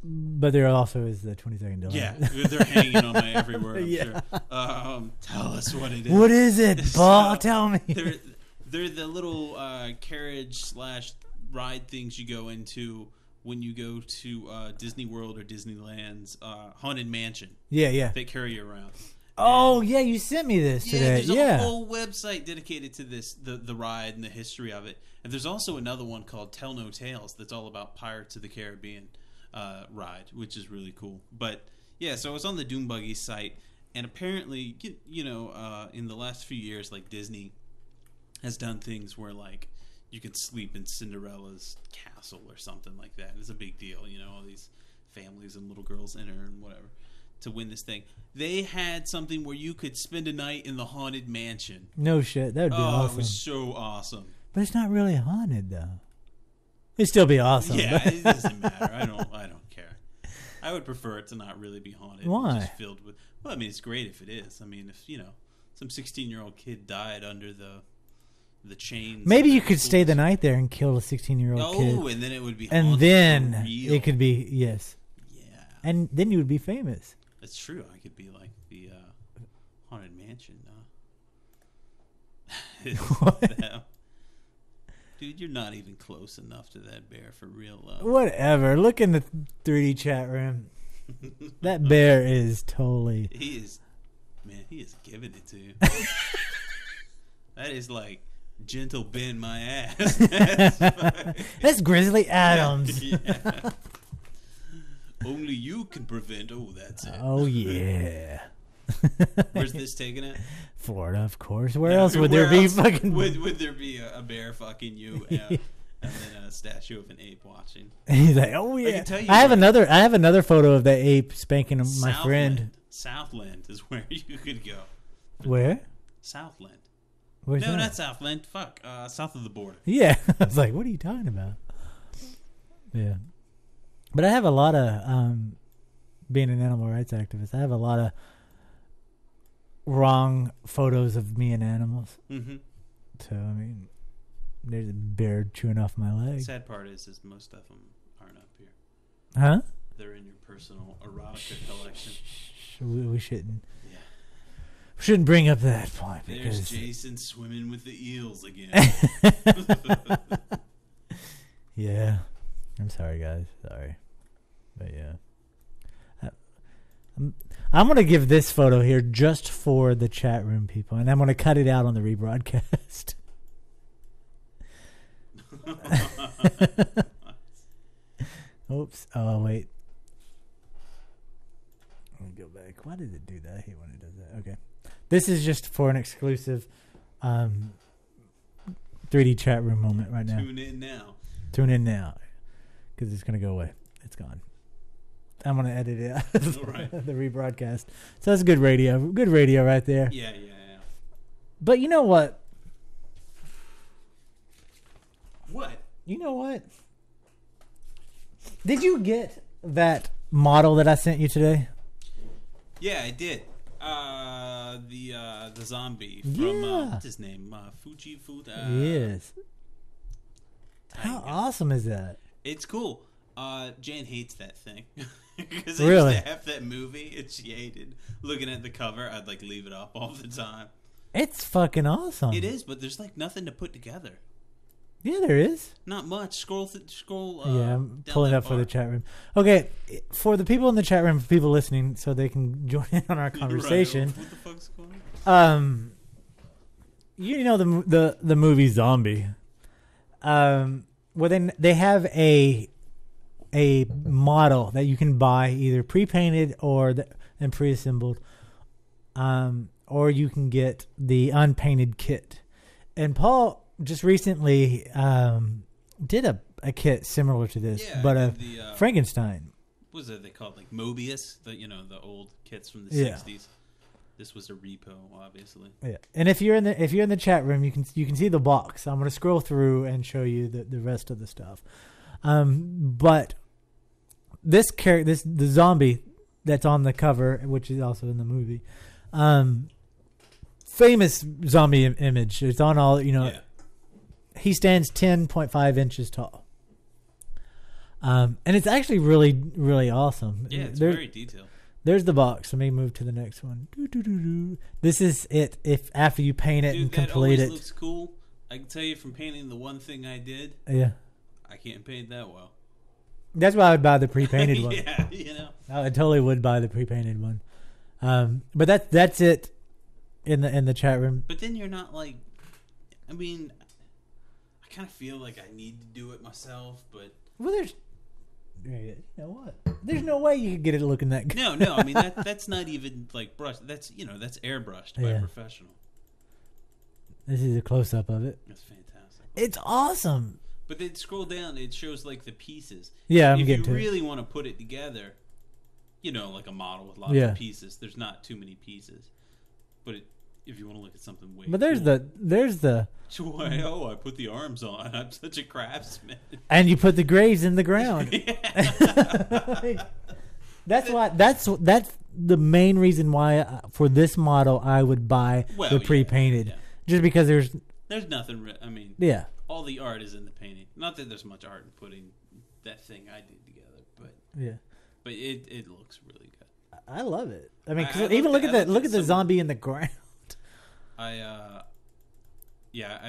But there also is the 20-second delay. Yeah, they're hanging on my every word. I'm Yeah. sure. Tell us what it is. What is it, Paul? Tell me. They're the little carriage/ride things you go into when you go to Disney World or Disneyland's Haunted Mansion. Yeah. They carry you around. Oh, yeah, you sent me this today. There's a whole website dedicated to this, the ride and the history of it. And there's also another one called Tell No Tales that's all about Pirates of the Caribbean ride, which is really cool. But yeah, so I was on the Doom Buggy site, and apparently, in the last few years, like Disney has done things where like you can sleep in Cinderella's castle or something like that. It's a big deal, all these families and little girls enter and whatever to win this thing. They had something where you could spend a night in the Haunted Mansion. No shit, that would be awesome. It was so awesome. But it's not really haunted though. It'd still be awesome. Yeah, it doesn't matter. I don't care. I would prefer it to not really be haunted. Why? Just filled with. Well, I mean, it's great if it is. I mean, if some 16-year-old kid died under the the chains. Maybe you could stay the night there and kill a 16-year-old kid. Oh, and then it would be and haunted then for real. it could be yes. Yeah, and then you would be famous. That's true. I could be like the haunted mansion. Dude, you're not even close enough to that bear for real love. Whatever. Look in the 3D chat room. That bear is totally. He is giving it to you. That is like gentle bend my ass. That's Grizzly Adams. Yeah. Only you can prevent. Oh, that's it. Oh yeah. Where's this taking it? Florida, of course. Where else would there be fucking? Would there be a bear fucking you and then a statue of an ape watching? He's like, oh yeah. I can tell you I have another photo of that ape spanking my friend. Southland is where you could go. Where? Southland. Where's no, that? not Southland. Fuck, south of the border. Yeah, I was like, what are you talking about? Yeah, but I have a lot of being an animal rights activist. I have a lot of wrong photos of me and animals. Mm-hmm. So I mean, there's a bear chewing off my leg. The sad part is most of them aren't up here. Huh? They're in your personal erotica collection. We shouldn't. Yeah. We shouldn't bring up that point. There's Jason swimming with the eels again. Yeah. I'm sorry, guys. Sorry. But yeah. I'm going to give this photo here just for the chat room people, and I'm going to cut it out on the rebroadcast. Oops. Oh, wait. Let me go back. Why does it do that? I hate when it does that. Okay. This is just for an exclusive 3D chat room moment right now. Tune in now. Tune in now. Because it's going to go away. It's gone. I'm going to edit it out of right. the rebroadcast. So that's good radio. Good radio right there. Yeah. But you know what? What? You know what? Did you get that model that I sent you today? Yeah, I did. The zombie from what's his name? Fuji Food. Yes. How awesome is that? It's cool. Jan hates that thing because Really? I used to have that movie and she hated looking at the cover. I'd like leave it up all the time. It's fucking awesome. It is, but there's like nothing to put together. Yeah, there is. Not much. Scroll. Yeah, I'm pulling up for the chat room. Okay, for the people in the chat room, for people listening, so they can join in on our conversation. Right. What the fuck's going on? You know the movie Zombie. Well, then they have a model that you can buy either pre-painted and pre-assembled, or you can get the unpainted kit. And Paul just recently did a kit similar to this, but Frankenstein. What was it they called? Like Mobius, the old kits from the 60s. This was a repo, obviously. Yeah, and if you're in the chat room, you can see the box. I'm going to scroll through and show you the rest of the stuff. But the zombie that's on the cover, which is also in the movie, famous zombie image. It's on all He stands 10.5 inches tall. And it's actually really, really awesome. Yeah, it's very detailed. There's the box. Let me move to the next one. This is it. If after you paint it and complete it, looks cool. I can tell you from painting the one thing I did. Yeah, I can't paint that well. That's why I would buy the pre-painted one. Yeah, I totally would buy the pre-painted one. But that's it in the chat room. But then you're not like, I mean, I kind of feel like I need to do it myself, but you know what? There's no way you could get it looking that good. No. I mean that's not even like brushed. That's that's airbrushed by a professional. This is a close up of it. That's fantastic. It's awesome. But then scroll down, it shows like the pieces. Yeah, if you really want to put it together, like a model with lots of pieces. There's not too many pieces. But if you want to look at something way, but there's the. Oh, I put the arms on. I'm such a craftsman. And you put the graves in the ground. That's the main reason why for this model I would buy the pre-painted, just because There's nothing. I mean, Yeah. all the art is in the painting. Not that there's much art in putting that thing I did together, but but it looks really good. I love it. I mean, I even looked look at the zombie in the ground. I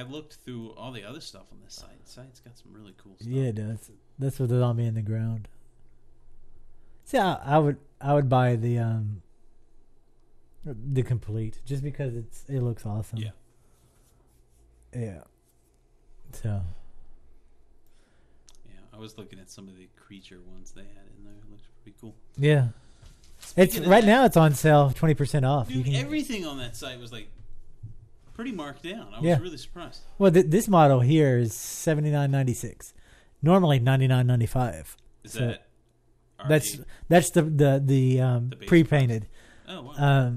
looked through all the other stuff on this site. The site's got some really cool stuff. Yeah, it does. That's with the zombie in the ground. See, I would buy the complete just because it looks awesome. Yeah. Yeah. So. Yeah, I was looking at some of the creature ones they had in there. It looks pretty cool. Yeah. Speaking It's of right that, now. It's on sale, 20% off. Dude, everything on that site was like pretty marked down. I was really surprised. Well, this model here is $79.96. Normally $99.95. Is that? That's the pre-painted. Oh wow.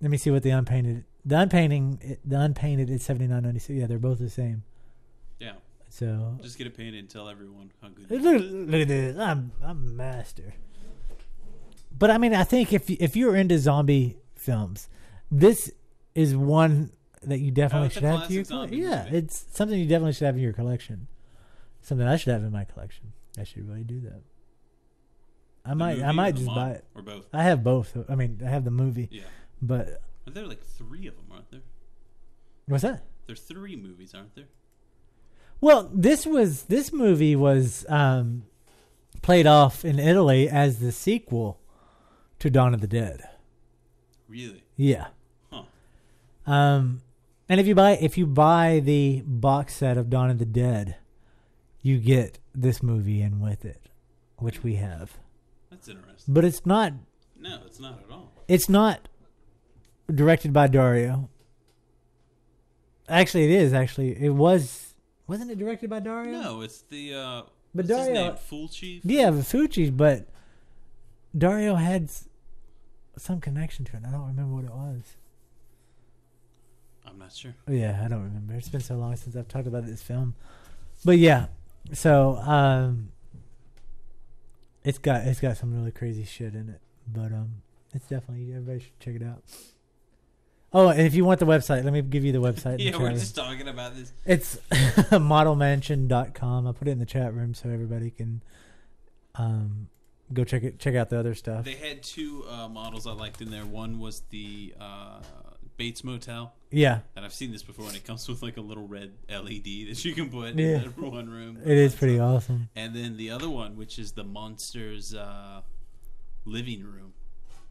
Let me see what the unpainted. The unpainted is $79.96. Yeah, they're both the same. Yeah. So just get it painted and tell everyone how good. Look at this. I'm a master. But I mean, I think if you're into zombie films, this is one that you definitely should have to your collection. Yeah, it's something you definitely should have in your collection. Something I should have in my collection. I should really do that. I might just buy it. Or both. I have both. I mean, I have the movie. Yeah. But are there like 3 of them, aren't there? What's that? There's 3 movies, aren't there? Well, this movie was played off in Italy as the sequel to Dawn of the Dead. Really? Yeah. Huh. And if you buy the box set of Dawn of the Dead, you get this movie in with it, which we have. That's interesting. But it's not. No, it's not at all. It's not directed by Dario. Actually, it is. Actually, it was. Wasn't it directed by Dario? No, it's the. But what's Dario, his name? Fulci? Yeah, Fucci, but Dario had some connection to it. I don't remember what it was. I'm not sure. Yeah, I don't remember. It's been so long since I've talked about this film. But yeah, so it's got some really crazy shit in it. But it's definitely, everybody should check it out. Oh, and if you want the website, let me give you the website. Yeah, we're just talking about this. It's modelmansion.com. I'll put it in the chat room so everybody can go check out the other stuff. They had 2 models I liked in there. One was the Bates Motel. Yeah. And I've seen this before, and it comes with like a little red LED that you can put Yeah. in one room. It is pretty awesome. And then the other one, which is the Monsters living room.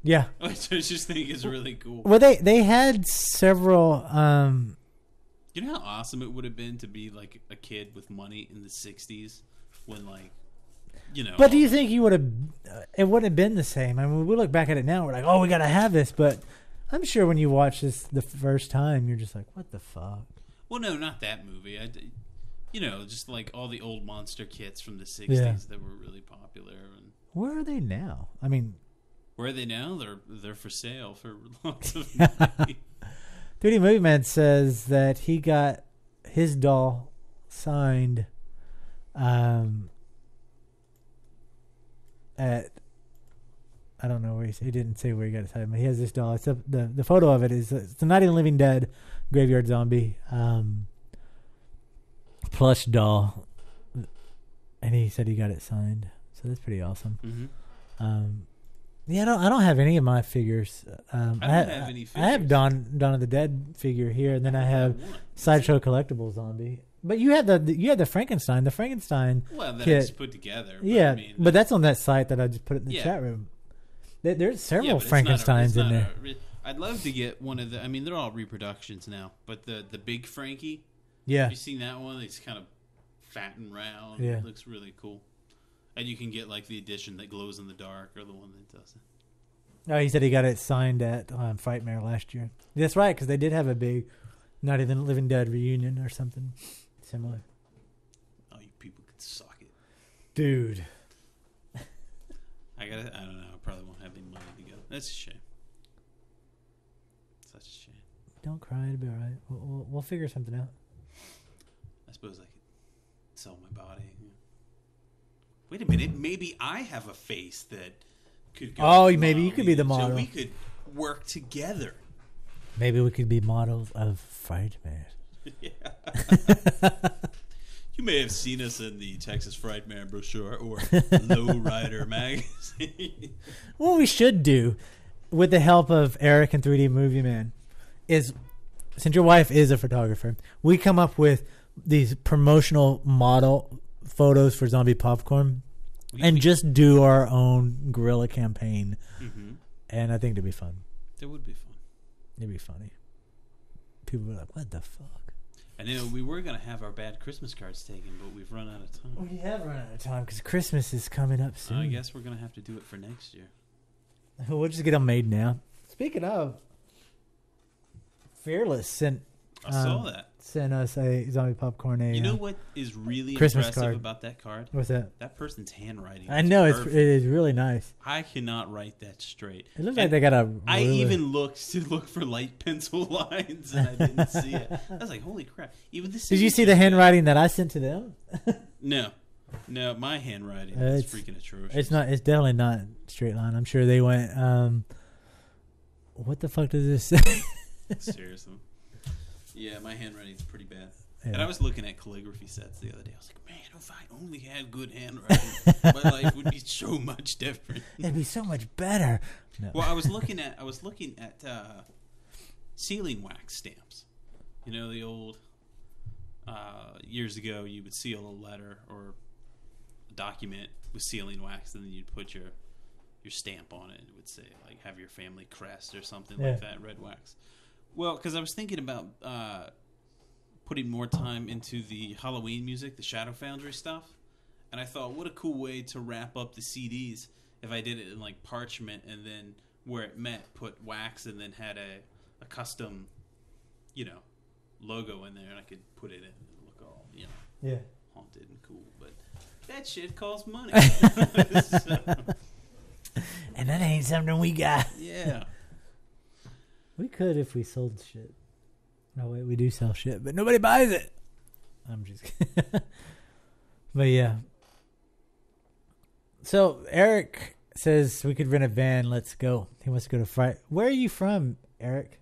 Yeah. Which I just think is really cool. Well, they had several. You know how awesome it would have been to be like a kid with money in the 60s when, like, you know. But do you think you would have? It wouldn't have been the same. I mean, we look back at it now. We're like, oh, we got to have this. But I'm sure when you watch this the first time, you're just like, what the fuck? Well, no, not that movie. You know, just like all the old monster kits from the 60s that were really popular. And where are they now? I mean, where are they now? They're for sale for lots of money. 3D Movie Man says that he got his doll signed at, I don't know where he didn't say where he got it signed, but he has this doll. It's the photo of it is it's the Night of the Living Dead graveyard zombie plush doll, and he said he got it signed, so that's pretty awesome. Mm-hmm. Yeah, I don't have any of my figures. I don't have any figures. I have Dawn of the Dead figure here, and then I have Sideshow Collectible zombie. But you have the Frankenstein. The Frankenstein. Well, that kit. I just put together. But yeah, I mean, but that's on that site that I just put it in the chat room. There's several Frankensteins in there. I'd love to get one of the. I mean, they're all reproductions now, but the big Frankie. Yeah. Have you seen that one? He's kind of fat and round. Yeah. It looks really cool. And you can get like the edition that glows in the dark or the one that doesn't. Oh, he said he got it signed at Frightmare last year. That's right, because they did have a big Night of the Living Dead reunion or something similar. Oh, you people could suck it, dude. I don't know. I probably won't have any money to go. That's a shame. Such a shame. Don't cry. It'll be all right. We'll figure something out. I suppose I could sell my body. Wait a minute. Maybe I have a face that could go. Oh, maybe you could be the model. So we could work together. Maybe we could be models of Frightmare. You may have seen us in the Texas Frightman brochure or Lowrider magazine. What we should do, with the help of Eric and 3D Movie Man, is, since your wife is a photographer, we come up with these promotional model photos for Zombie Popcorn and just do our own guerrilla campaign. Mm-hmm. And I think it'd be fun. It would be fun. It'd be funny. People were like, what the fuck? I know we were going to have our bad Christmas cards taken, but we've run out of time. We have run out of time because Christmas is coming up soon. I guess we're going to have to do it for next year. We'll just get them made now. Speaking of, Fearless sent us a Zombie Popcorn. You know what is really Christmas impressive card about that card? What's that? That person's handwriting. I know, it is really nice. I cannot write that straight. It looks like they got a ruler. I even looked to look for light pencil lines and I didn't see it. I was like, holy crap. Even this. Did you see the handwriting that I sent to them? No, my handwriting is freaking atrocious. It's definitely not straight line. I'm sure they went, what the fuck does this say? Seriously. Yeah, my handwriting's pretty bad. Yeah. And I was looking at calligraphy sets the other day. I was like, man, if I only had good handwriting, my life would be so much different. It'd be so much better. No. Well, I was looking at sealing wax stamps. You know, the old years ago, you would seal a letter or a document with sealing wax, and then you'd put your stamp on it. It would say, like, have your family crest or something like that, red wax. Well, because I was thinking about putting more time into the Halloween music, the Shadow Foundry stuff, and I thought, what a cool way to wrap up the CDs if I did it in like parchment, and then where it met, put wax, and then had a custom, logo in there, and I could put it in and look all, haunted and cool. But that shit costs money. And that ain't something we got. Yeah. We could if we sold shit. No, wait, we do sell shit, but nobody buys it. I'm just kidding. But yeah. So Eric says we could rent a van. Let's go. He wants to go to Fright. Where are you from, Eric?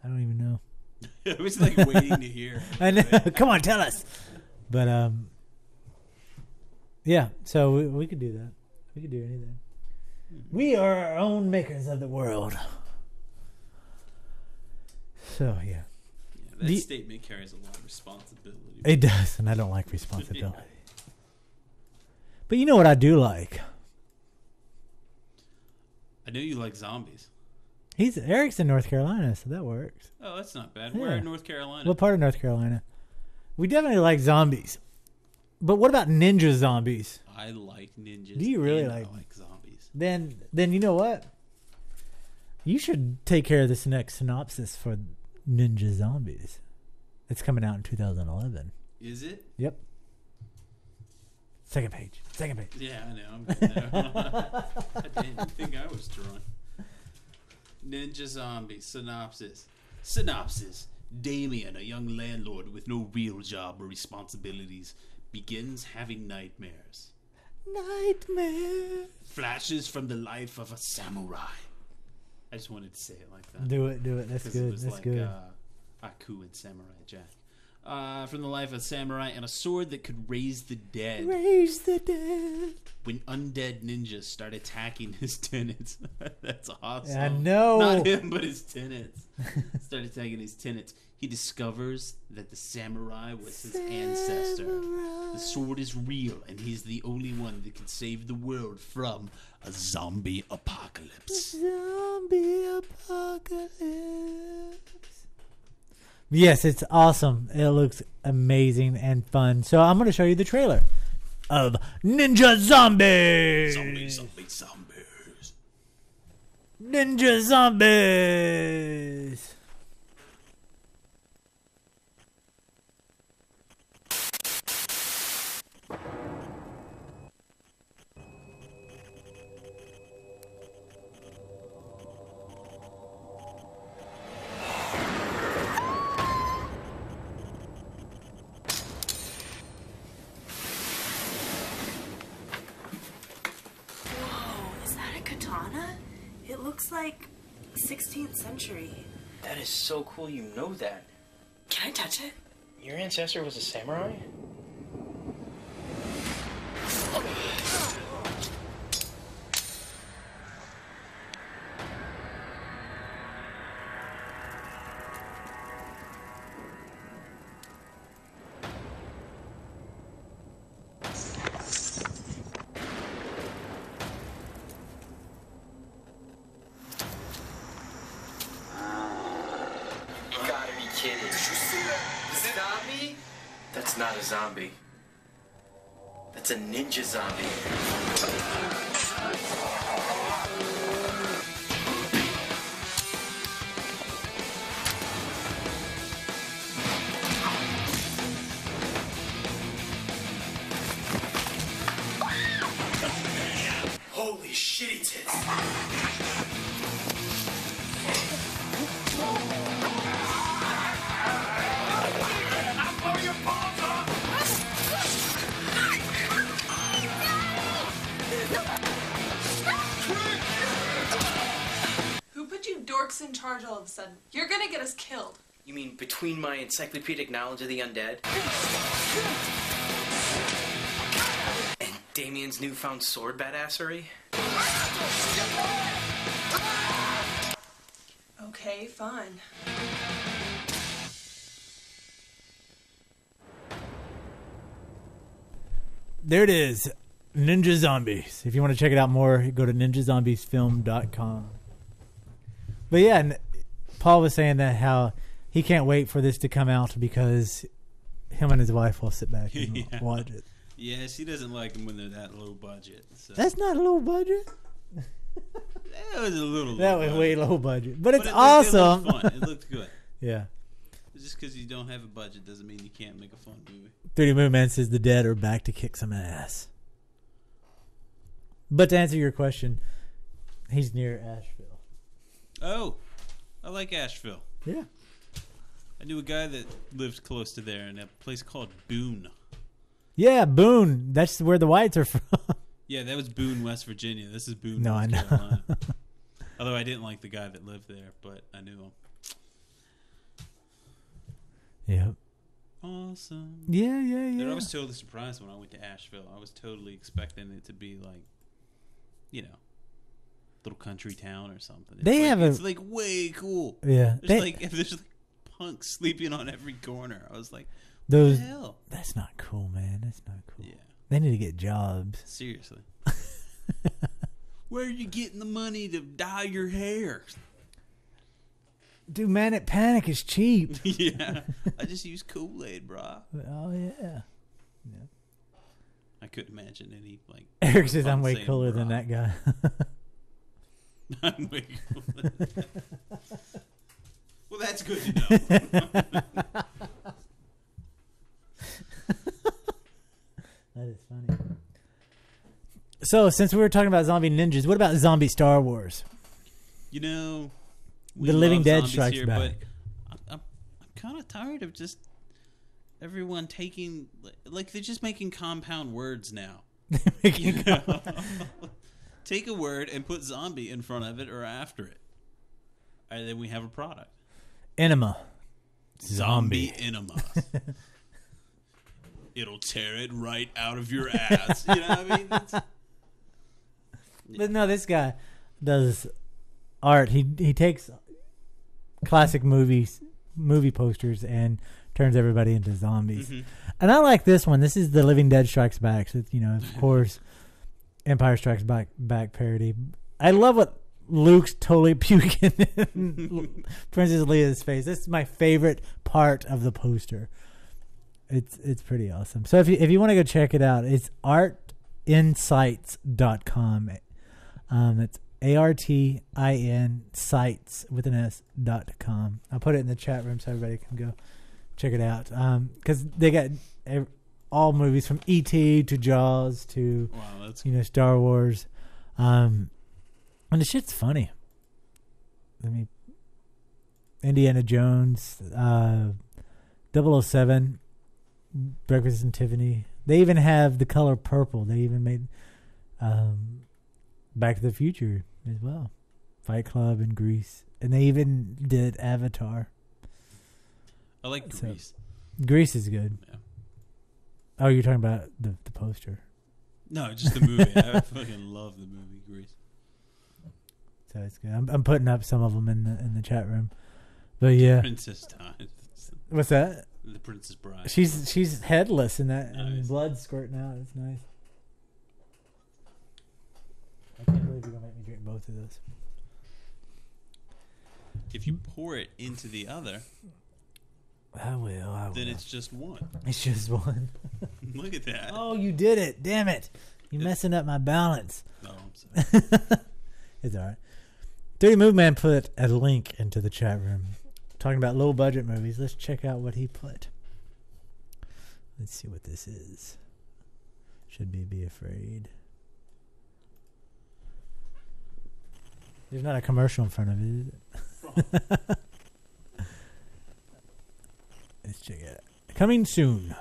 I don't even know. I was like waiting to hear. I know. Come on, tell us. But yeah. So we could do that. We could do anything. We are our own makers of the world. So, yeah. That statement carries a lot of responsibility. It does, and I don't like responsibility. But you know what I do like? I know you like zombies. Eric's in North Carolina, so that works. Oh, that's not bad. Where in North Carolina? What part of North Carolina? We definitely like zombies. But what about ninja zombies? I like ninjas. Do you really I like zombies. Then you know what? You should take care of this next synopsis for Ninja Zombies. It's coming out in 2011. Is it? Yep. Second page. Yeah, I know. I'm good now. I didn't think I was Tron. Ninja Zombies synopsis. Damien, a young landlord with no real job or responsibilities, begins having nightmares. Flashes from the life of a samurai. I just wanted to say it like that. Do it. That's good. That's like, good. Aku and Samurai Jack. From the life of a samurai and a sword that could raise the dead. When undead ninjas start attacking his tenants. That's awesome. I know. Not him, but his tenants. Start attacking his tenants. He discovers that the samurai was his ancestor. The sword is real, and he's the only one that can save the world from a zombie apocalypse. Yes, it's awesome. It looks amazing and fun. So I'm going to show you the trailer of Ninja Zombies. Zombies. Ninja Zombies. Looks like 16th century. That is so cool you know that. Can I touch it? Your ancestor was a samurai? That's not a zombie. That's a ninja zombie. Holy shitty tits. Who put you dorks in charge all of a sudden? You're gonna get us killed. You mean between my encyclopedic knowledge of the undead and Damien's newfound sword badassery? Okay, fine. There it is. Ninja Zombies. If you want to check it out more, go to ninjazombiesfilm.com. But yeah, and Paul was saying that how he can't wait for this to come out because him and his wife will sit back and watch it. Yeah, she doesn't like them when they're that low budget. So. That's not a low budget. That was a little. That was way low budget, but it's it awesome. Looked fun. It looked good. Yeah. Just because you don't have a budget doesn't mean you can't make a fun movie. 30 Moon Man says the dead are back to kick some ass. But to answer your question, he's near Asheville. Oh, I like Asheville. Yeah. I knew a guy that lived close to there in a place called Boone. Yeah, Boone. That's where the Whites are from. Yeah, that was Boone, West Virginia. This is Boone, No, North I know. Carolina. Although I didn't like the guy that lived there, but I knew him. Yep. Awesome. Yeah. Dude, I was totally surprised when I went to Asheville. I was totally expecting it to be like, you know, little country town or something. It's like way cool. Yeah. There's like punks sleeping on every corner. I was like, Those, what the hell? That's not cool, man. That's not cool. Yeah. They need to get jobs. Seriously. Where are you getting the money to dye your hair? Dude, Manic Panic is cheap. Yeah. I just use Kool-Aid, brah. Oh, yeah. I couldn't imagine any, like... Eric says I'm way cooler than that guy. I'm way cooler than that. Well, that's good to know. That is funny. So, since we were talking about zombie ninjas, what about zombie Star Wars? You know... The Living Dead Strikes here, Back. But I'm kind of tired of just everyone taking... Like, they're just making compound words now. You know? Take a word and put zombie in front of it or after it. And then we have a product. Enema. Zombie enema. It'll tear it right out of your ass. You know what I mean? But no, this guy does art. He takes classic movie posters and turns everybody into zombies. Mm-hmm. And I like this one. This is the Living Dead Strikes Back. So, you know, of course, Empire Strikes Back parody. I love what Luke's totally puking in Princess Leia's face. This is my favorite part of the poster. It's pretty awesome. So if you want to go check it out, it's artinsights.com. It's ARTIN sites with an S.com. I'll put it in the chat room so everybody can go check it out. Because they got all movies from E.T. to Jaws to Star Wars. And the shit's funny. Indiana Jones, 007, Breakfast in Tiffany. They even have the color purple. They even made Back to the Future as well. Fight Club and Grease. And they even did Avatar. I like Grease. Grease is good. Yeah. Oh, you're talking about the poster. No, just the movie. I fucking love the movie Grease. So it's good. I'm putting up some of them in the chat room. But yeah. Princess Died. What's that? The Princess Bride. She's headless in that, nice. and blood squirting out. It's nice. I can't believe you're gonna make me drink both of those. If you pour it into the other, I will. Then it's just one. It's just one. Look at that. Oh, you did it! Damn it! You're messing up my balance. No, I'm sorry. It's all right. 30 Move Man put a link into the chat room talking about low budget movies. Let's check out what he put. Let's see what this is. Should be afraid. There's not a commercial in front of it, is it? Let's check it out. Coming soon.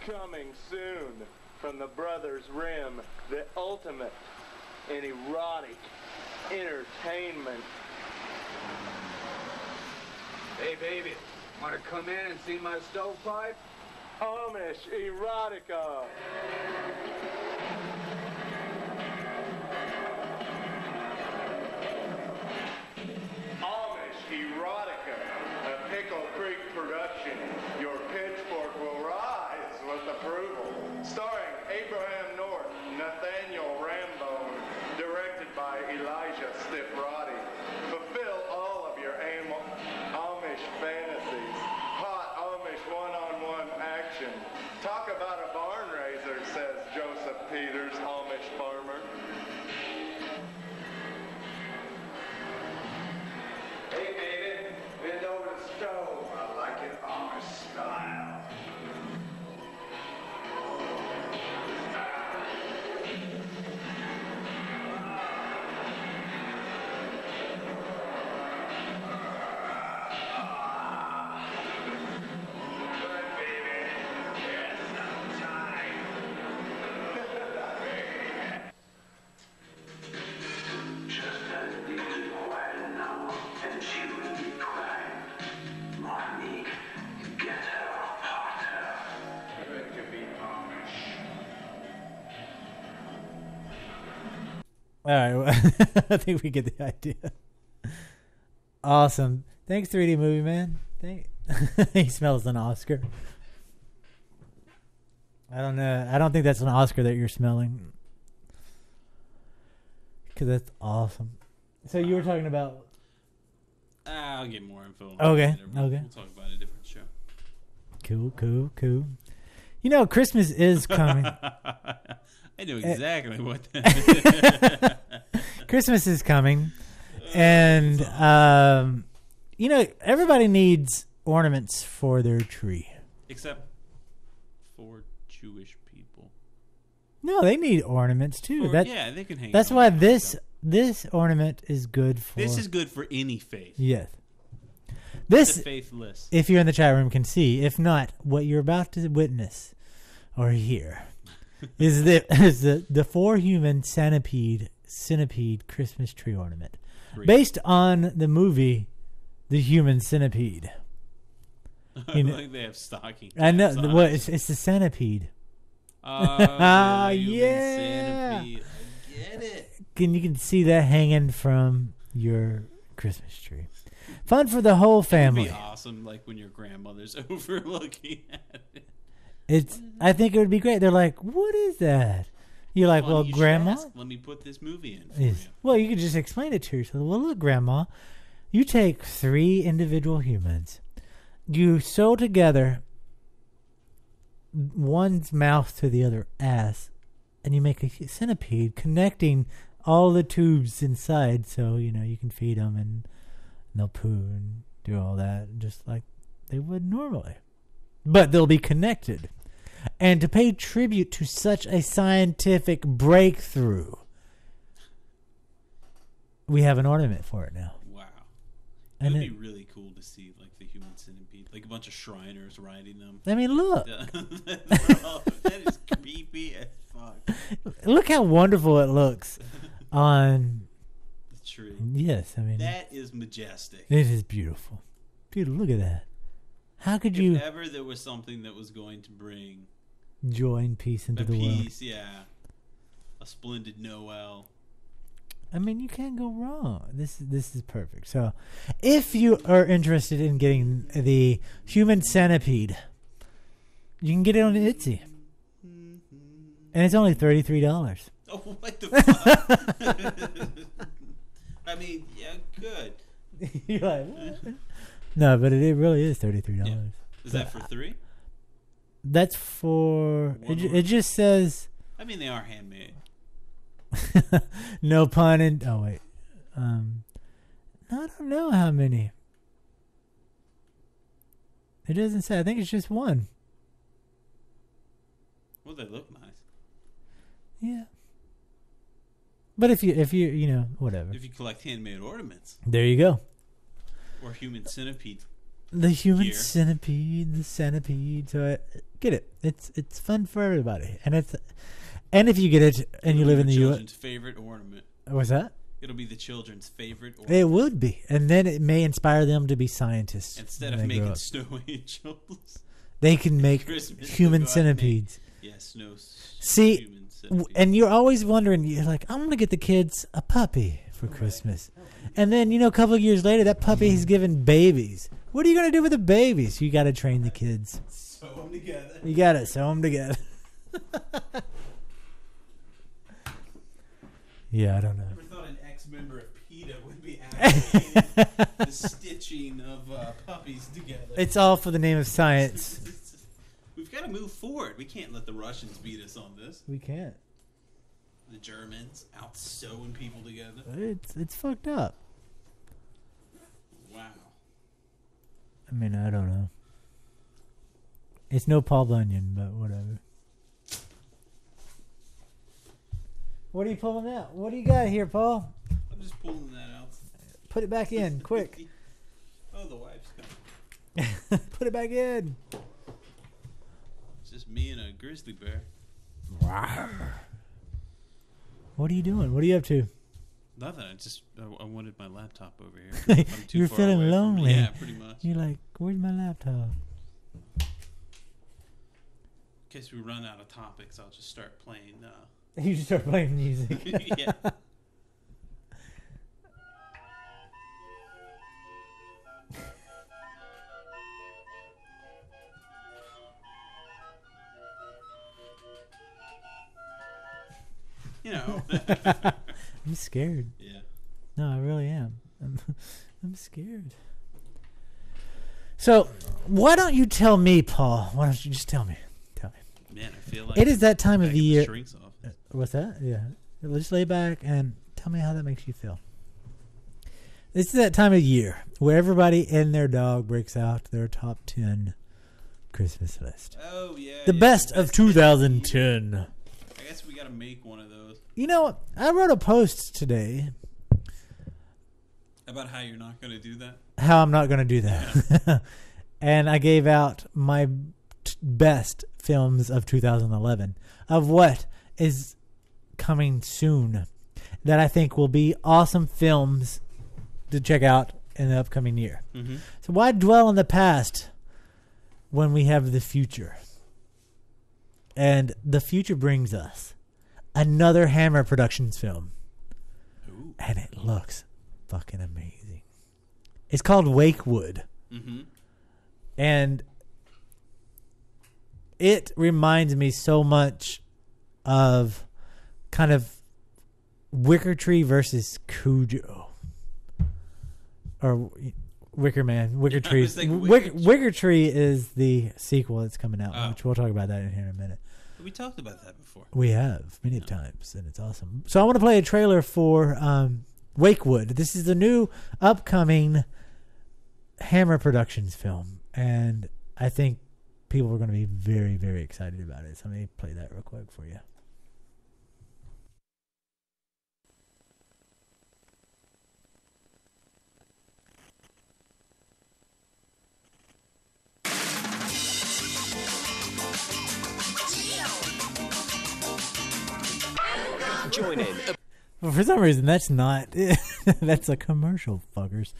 Coming soon from the Brothers Rim, the ultimate in erotic entertainment. Hey, baby, want to come in and see my stovepipe? Amish erotica. Amish erotica, a Pickle Creek production. Your pitchfork will rise with approval. Starring Abraham North, Nathaniel Rambone, directed by Elijah Stiff-Roddy. Fulfill all of your Amish fantasies. Hot Amish one-on-one action. Talk about a barn raiser, says Joseph Peters, Amish farmer. Hey, baby, bend over the stove. I like it Amish style. All right, well, I think we get the idea. Awesome. Thanks, 3D Movie Man. He smells an Oscar. I don't know. I don't think that's an Oscar that you're smelling. Because that's awesome. So you were talking about... I'll get more info. Okay, We'll okay. talk about a different show. Cool. You know, Christmas is coming. I know exactly what that is. Christmas is coming. And, you know, everybody needs ornaments for their tree. Except for Jewish people. No, they need ornaments too. Yeah, they can hang. That's why this ornament is good for. This is good for any faith. Yes. This the faithless. If you're in the chat room, can see. If not, what you're about to witness or hear is the 4-human centipede Christmas tree ornament, based on the movie The Human Centipede. I think they have stocking. I know. Well, it's the centipede. Yeah. Centipede. I get it. You can see that hanging from your Christmas tree. Fun for the whole family. It'd be awesome, like when your grandmother's overlooking at it. I think it would be great. They're like, "What is that?" You're like, "Well, you Grandma, let me put this movie in for yes. you." Well, you could just explain it to yourself. Well, look, Grandma, you take 3 individual humans, you sew together one's mouth to the other ass, and you make a centipede connecting all the tubes inside, so you know you can feed them and they'll poo and do all that just like they would normally, but they'll be connected. And to pay tribute to such a scientific breakthrough, we have an ornament for it now. Wow. And It would be really cool to see like the human centipede, like a bunch of Shriners riding them. I mean, look. That is creepy as fuck. Look how wonderful it looks on the tree. Yes, I mean that is majestic. It is beautiful. Beautiful. Look at that. How could you... If ever there was something that was going to bring... joy and peace into the world. Peace, yeah. A splendid Noel. I mean, you can't go wrong. This is perfect. So, if you are interested in getting the Human Centipede, you can get it on Etsy. And it's only $33. Oh, what the fuck? I mean, yeah, good. You're like, what? No, but it really is $33. Yeah. Is that for 3? That's for... It just says... I mean, they are handmade. No pun in... Oh, wait. I don't know how many. It doesn't say. I think it's just one. Well, they look nice. Yeah. But if you you know, whatever. If you collect handmade ornaments. There you go. Or human centipede. The human gear. centipede, the centipede. So get it. It's fun for everybody, and if you get it and you live in the U.S. Children's favorite ornament. What's that? It'll be the children's favorite ornament. It would be, and then it may inspire them to be scientists. Instead of making snow angels, they can make human centipedes. Yes, yeah, See, and you're always wondering. You're like, I'm gonna get the kids a puppy for Christmas, and then a couple of years later, that puppy is given babies. What are you gonna do with the babies? You got to train the kids. Sew them together. You got to sew them together. Yeah, I don't know. I never thought an ex-member of PETA would be advocating the stitching of puppies together. It's all for the name of science. We've got to move forward. We can't let the Russians beat us on this. We can't. The Germans out sewing people together. It's fucked up. Wow. I mean, I don't know. It's no Paul Bunyan, but whatever. What are you pulling out? What do you got here, Paul? I'm just pulling that out. Put it back in, quick. Oh, the wife's coming. Put it back in. It's just me and a grizzly bear. Wow. What are you doing? What are you up to? Nothing. I wanted my laptop over here. I'm too You're far feeling away lonely. Yeah, pretty much. You're like, where's my laptop? In case we run out of topics, I'll just start playing. You just start playing music. Yeah. I'm scared. Yeah. No, I really am. I'm scared. So, why don't you tell me, Paul? Why don't you just tell me? Tell me. Man, I feel like it is that time of the year. Shrinks off. What's that? Yeah. Just lay back and tell me how that makes you feel. This is that time of year where everybody and their dog breaks out their top 10 Christmas list. Oh, yeah. The best of 2010. I guess we got to make one of those. You know, I wrote a post today. About how you're not going to do that? How I'm not going to do that. Yeah. And I gave out my best films of 2011 of what is coming soon that I think will be awesome films to check out in the upcoming year. Mm-hmm. So why dwell on the past when we have the future? And the future brings us another Hammer Productions film. Ooh. And it looks fucking amazing. It's called Lakewood. Mm-hmm. And it reminds me so much of kind of Wicker Tree versus Cujo. Or Wicker Man. Wicker Tree. Wicker Tree is the sequel that's coming out, which we'll talk about that in here in a minute. We talked about that before. We have many times, and it's awesome. So I want to play a trailer for Lakewood. This is the new upcoming Hammer Productions film, and I think people are going to be very, very excited about it. So let me play that real quick for you. Join in. Well, for some reason, that's not. That's a commercial, fuckers.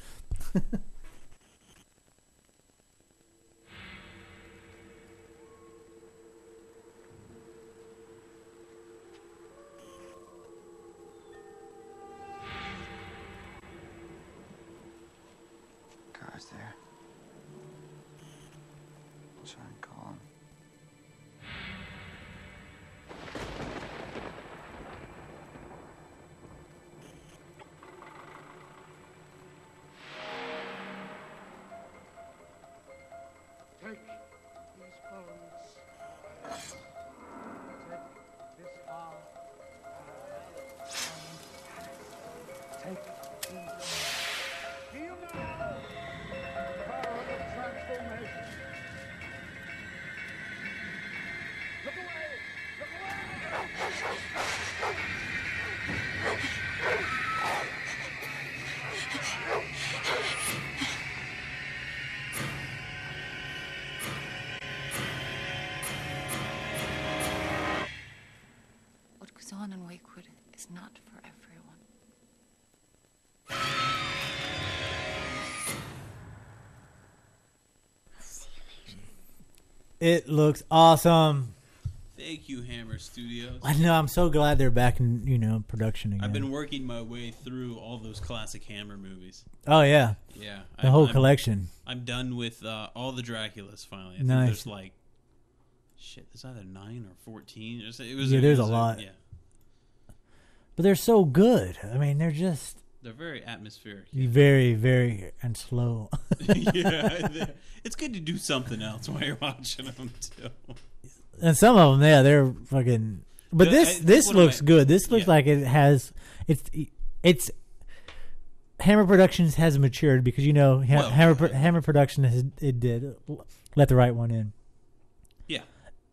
not for everyone. It looks awesome. Thank you, Hammer Studios. I know. I'm so glad they're back in production again. I've been working my way through all those classic Hammer movies. Oh yeah, yeah, the whole collection. I'm done with all the Draculas finally. I think Nice. there's like, there's either 9 or 14. There's a lot. Yeah, But they're so good. I mean, they're very atmospheric. very, very and slow. Yeah, it's good to do something else while you're watching them too. And some of them, yeah, they're fucking. But this looks good. This looks like it has. It's Hammer Productions has matured because Hammer Production did Let the Right One In. Yeah.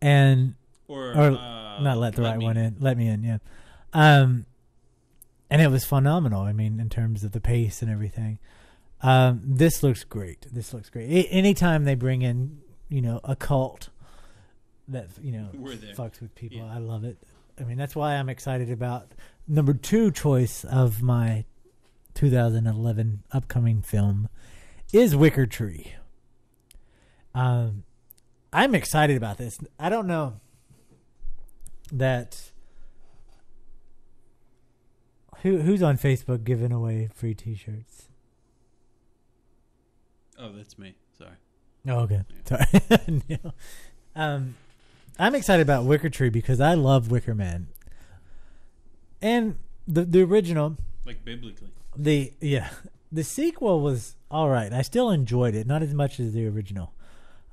And or not Let the Right One In. Let Me In. Yeah. And it was phenomenal. I mean, in terms of the pace and everything. This looks great. Anytime they bring in, a cult that fucks with people, I love it. I mean, that's why I'm excited about number 2 choice of my 2011 upcoming film is Wicker Tree. I'm excited about this. I don't know that who's on Facebook giving away free T-shirts. Oh, that's me. Sorry. Oh, okay. Yeah. Sorry. No. I'm excited about Wicker Tree because I love Wicker Man. And the original, like biblically. The sequel was all right. I still enjoyed it, not as much as the original.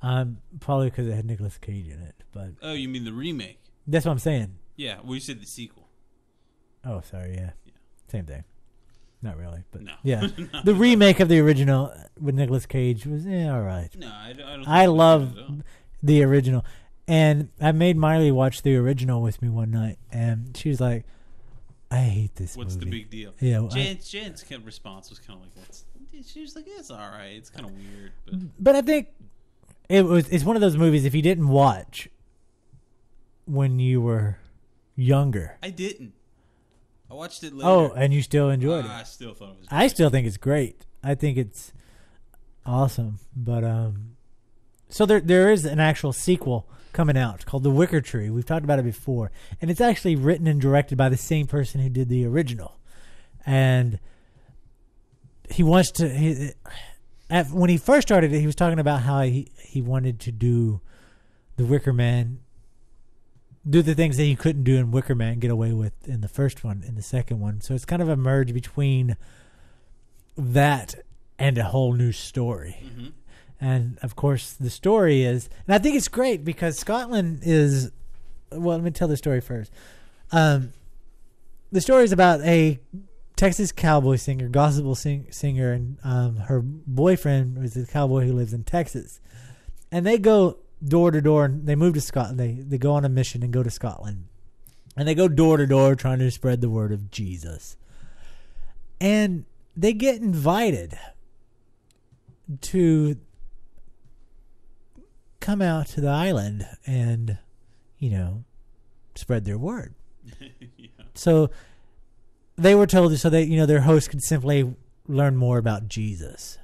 Probably because it had Nicolas Cage in it. But oh, you mean the remake? That's what I'm saying. Yeah, we said the sequel. Oh, sorry. Yeah. Same thing. Not really, but no. Yeah. The remake of the original with Nicolas Cage was all right. No, I don't. I love the original, and I made Miley watch the original with me one night, and she was like, "I hate this What's movie." the big deal? Yeah, Jan's kind of response was kind of like that. She was like, "It's all right. It's kind of weird." But I think it's one of those movies. If you didn't watch when you were younger, I didn't. I watched it later. Oh, and you still enjoyed it. I still thought it was great. I still think it's great. I think it's awesome. But so there is an actual sequel coming out called The Wicker Tree. We've talked about it before. And it's actually written and directed by the same person who did the original. And he wants to when he first started it, he was talking about how he wanted to do the Wicker Man, do the things that he couldn't do in Wicker Man, get away with in the first one, in the second one. So it's kind of a merge between that and a whole new story. Mm-hmm. And, of course, the story is... And I think it's great because Scotland is... Well, let me tell the story first. The story is about a Texas cowboy singer, gospel singer, and her boyfriend is a cowboy who lives in Texas. And they go door to door, and they move to Scotland. They go on a mission and go to Scotland, and they go door to door trying to spread the word of Jesus. And they get invited to come out to the island and spread their word. Yeah. So they were told so their host could simply learn more about Jesus.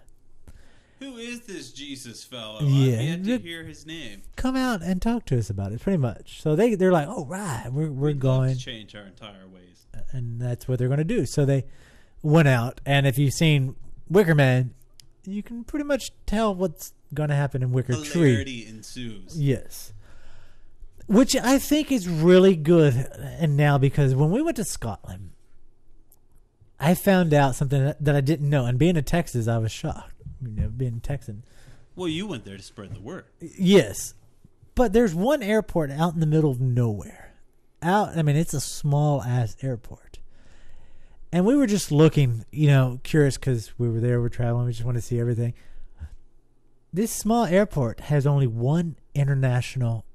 Who is this Jesus fellow? Yeah. I've yet to hear his name. Come out and talk to us about it, pretty much. So they're like, oh, right, we're going to change our entire ways. And that's what they're going to do. So they went out, and if you've seen Wicker Man, you can pretty much tell what's going to happen in Wicker Tree. Hilarity ensues. Yes. Which I think is really good and now, because when we went to Scotland, I found out something that I didn't know. And being in Texas, I was shocked. Being Texan. Well, you went there to spread the word. Yes. But there's one airport out in the middle of nowhere. It's a small-ass airport. And we were just looking, curious because we were there, we're traveling, we just want to see everything. This small airport has only one international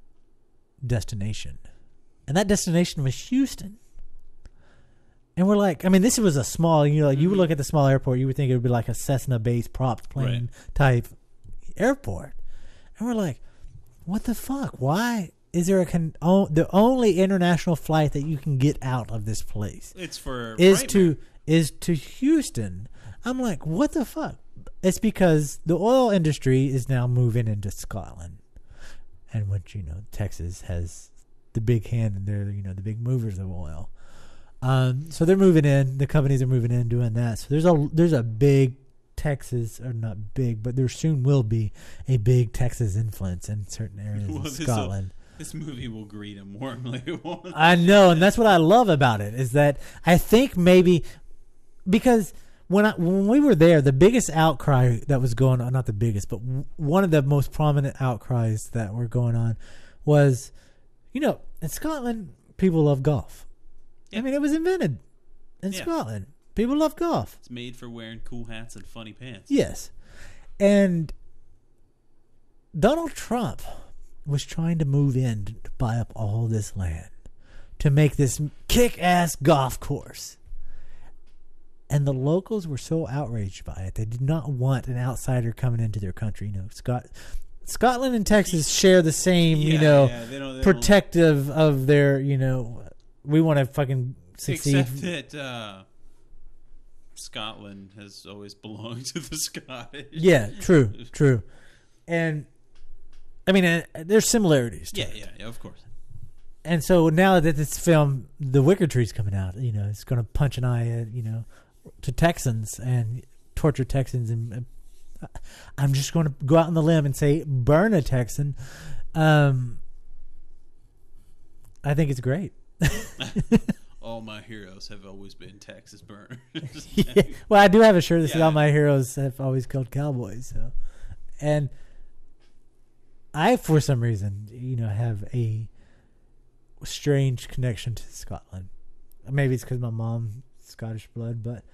destination. And that destination was Houston. And we're like, this was a small, you would look at the small airport, you would think it would be like a Cessna-based props plane type airport. And we're like, what the fuck? Why is there the only international flight that you can get out of this place? It's for is to Houston. I'm like, what the fuck? It's because the oil industry is now moving into Scotland, and which Texas has the big hand, and they're the big movers of oil. So they're moving in. The companies are moving in, doing that. So there's a big Texas, or not big, but there soon will be a big Texas influence in certain areas of Scotland. This movie will greet him warmly. I know, and that's what I love about it, is that I think maybe because when we were there, the biggest outcry that was going on, not the biggest, but one of the most prominent outcries that were going on was, in Scotland, people love golf. I mean, it was invented in Scotland. People love golf. It's made for wearing cool hats and funny pants. Yes. And Donald Trump was trying to move in to buy up all this land to make this kick-ass golf course. And the locals were so outraged by it. They did not want an outsider coming into their country. Scotland and Texas share the same, they protective of their, we want to fucking succeed. Except that Scotland has always belonged to the Scottish. Yeah, true. And, I mean, there's similarities to it. Yeah, of course. And so now that this film, The Wicker Tree, is coming out, it's going to punch an eye at, to Texans and torture Texans. And I'm just going to go out on the limb and say, burn a Texan. I think it's great. All my heroes have always been Texas burners. Yeah. Well, I do have a shirt that says all my heroes have always killed cowboys. So, and I, for some reason, have a strange connection to Scotland. Maybe it's because my mom's Scottish blood, but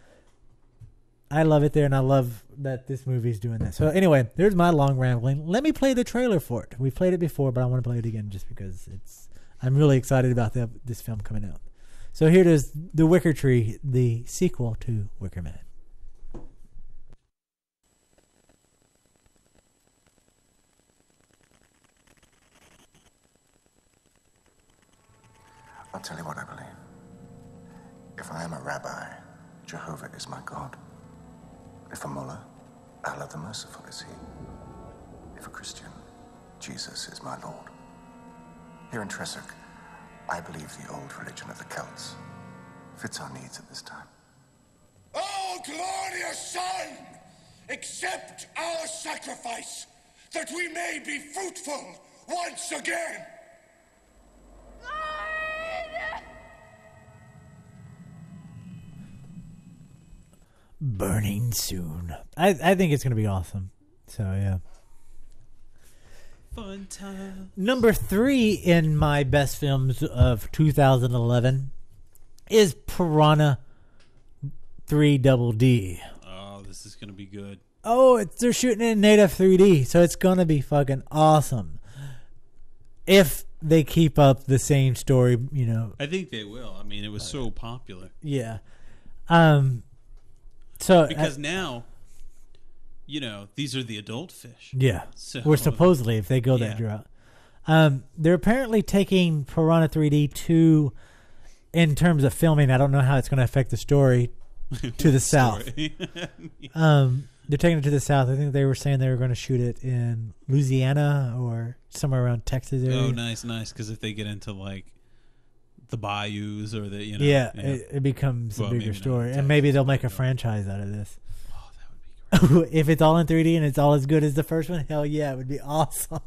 I love it there, and I love that this movie's doing that. So anyway, there's my long rambling. Let me play the trailer for it. We played it before, but I want to play it again just because I'm really excited about this film coming out. So here it is, The Wicker Tree, the sequel to Wicker Man. I'll tell you what I believe. If I am a rabbi, Jehovah is my God. If a mullah, Allah the Merciful is he. If a Christian, Jesus is my Lord. Here in Tressock, I believe the old religion of the Celts fits our needs at this time. Oh, glorious Son, accept our sacrifice, that we may be fruitful once again. Burning soon. I think it's going to be awesome. So, yeah. Fun time. Number 3 in my best films of 2011 is Piranha 3DD. Oh, this is going to be good. Oh, they're shooting in native 3D, so it's going to be fucking awesome. If they keep up the same story, I think they will. I mean, it was so popular. Yeah. Because now, these are the adult fish. Yeah. So, or supposedly, if they go that route. They're apparently taking Piranha 3D to, in terms of filming, I don't know how it's going to affect the story, to the south. They're taking it to the south. I think they were saying they were going to shoot it in Louisiana or somewhere around Texas area. Oh, nice. Because if they get into, the bayous or the, it becomes a bigger story. And maybe they'll make a franchise out of this. Oh, that would be great. If it's all in 3D and it's all as good as the first one, hell yeah, it would be awesome.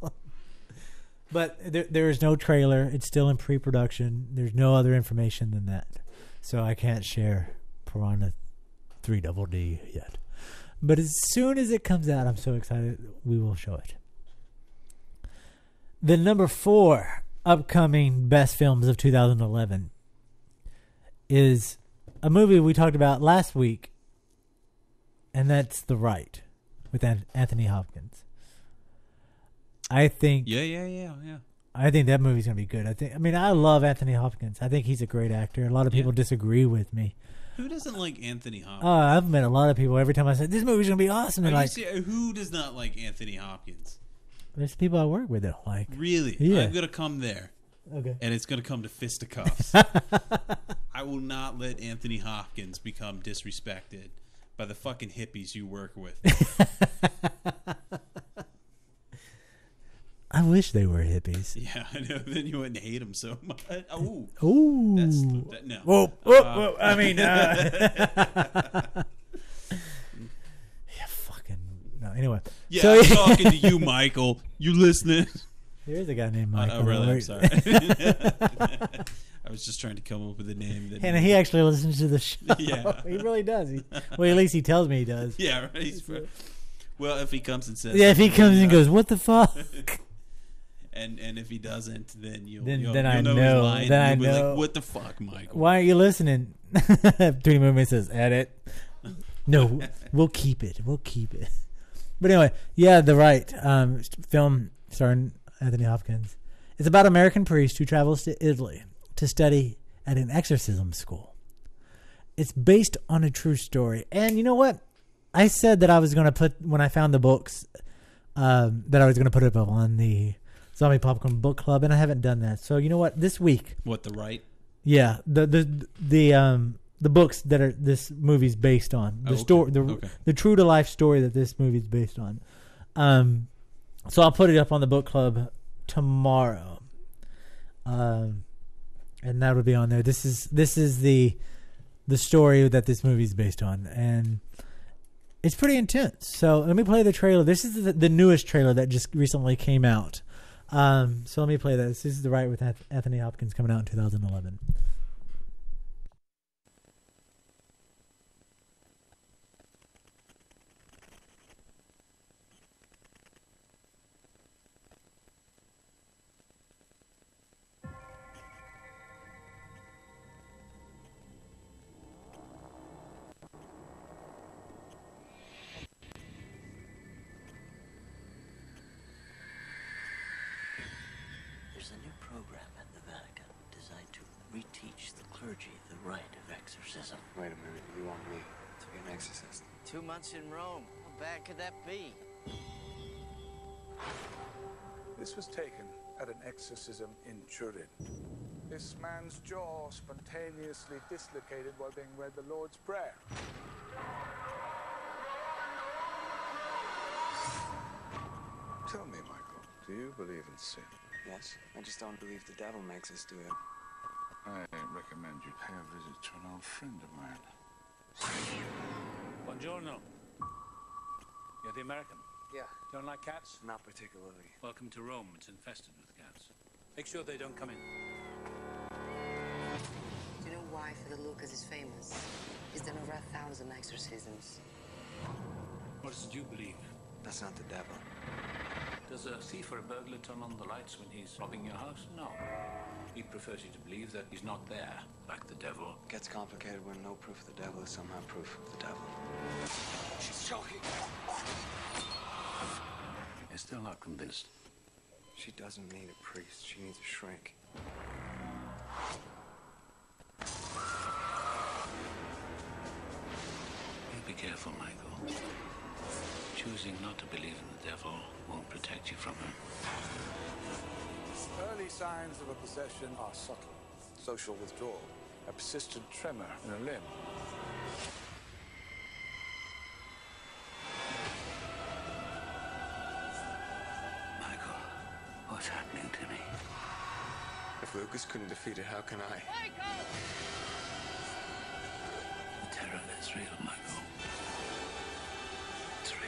But there is no trailer. It's still in pre-production. There's no other information than that. So I can't share Piranha 3DD yet. But as soon as it comes out, I'm so excited, we will show it. The number 4 upcoming best films of 2011 is a movie we talked about last week, and that's The Right with Anthony Hopkins. I think yeah. I think that movie's gonna be good. I love Anthony Hopkins. I think he's a great actor. A lot of people disagree with me. Who doesn't like Anthony Hopkins? I've met a lot of people. Every time I say this movie's gonna be awesome, they're like, who does not like Anthony Hopkins? There's people I work with that don't like. Really? Yeah. I'm going to come there. Okay. And it's going to come to fisticuffs. I will not let Anthony Hopkins become disrespected by the fucking hippies you work with. I wish they were hippies. Yeah, I know. Then you wouldn't hate them so much. Oh. Ooh. No. Whoa. Whoa. I mean, no, anyway. Yeah, so, I'm talking to you, Michael. You listening? There's a guy named Michael. Oh, really? I'm sorry. I was just trying to come up with a name. And he actually listens to the show. Yeah. He really does. Well, at least he tells me he does. Yeah, right. Well, if he comes and says... Yeah, if he comes and goes, what the fuck? And if he doesn't, then you'll I know know. he's lying. Then I You'll be know. like, what the fuck, Michael? Why aren't you listening? 3 Movement says, edit. No, we'll keep it. We'll keep it. But anyway, yeah, The Right film starring Anthony Hopkins. It's about an American priest who travels to Italy to study at an exorcism school. It's based on a true story. And you know what? I said that I was going to put, when I found the books, that I was going to put it up on the Zombie Popcorn Book Club, and I haven't done that. So you know what? This week. What, The Right? Yeah, the books that are this movie's based on, the true to life story that this movie's based on. So I'll put it up on the book club tomorrow, and that would be on there. This is the story that this movie's based on, and it's pretty intense. So let me play the trailer. This is the newest trailer that just recently came out. So let me play this. This is The Right with Anthony Hopkins coming out in 2011. There's a new program at the Vatican designed to reteach the clergy the rite of exorcism. Wait a minute, you want me to be an exorcist? 2 months in Rome. How bad could that be? This was taken at an exorcism in Turin. This man's jaw spontaneously dislocated while being read the Lord's Prayer. Tell me, Michael, do you believe in sin? Yes, I just don't believe the devil makes us do it. I recommend you pay a visit to an old friend of mine. Buongiorno. You're the American? Yeah. Don't like cats? Not particularly. Welcome to Rome. It's infested with cats. Make sure they don't come in. Do you know why Father Lucas is famous? He's done over 1,000 exorcisms. What does you believe? That's not the devil. Does a thief or a burglar turn on the lights when he's robbing your house? No. He prefers you to believe that he's not there, like the devil. It gets complicated when no proof of the devil is somehow proof of the devil. She's choking. You're still not convinced. She doesn't need a priest. She needs a shrink. You be careful, Michael. Choosing not to believe in the devil won't protect you from him. Early signs of a possession are subtle. Social withdrawal, a persistent tremor in a limb. Michael, what's happening to me? If Lucas couldn't defeat it, how can I? The terror is real, Michael. It's real.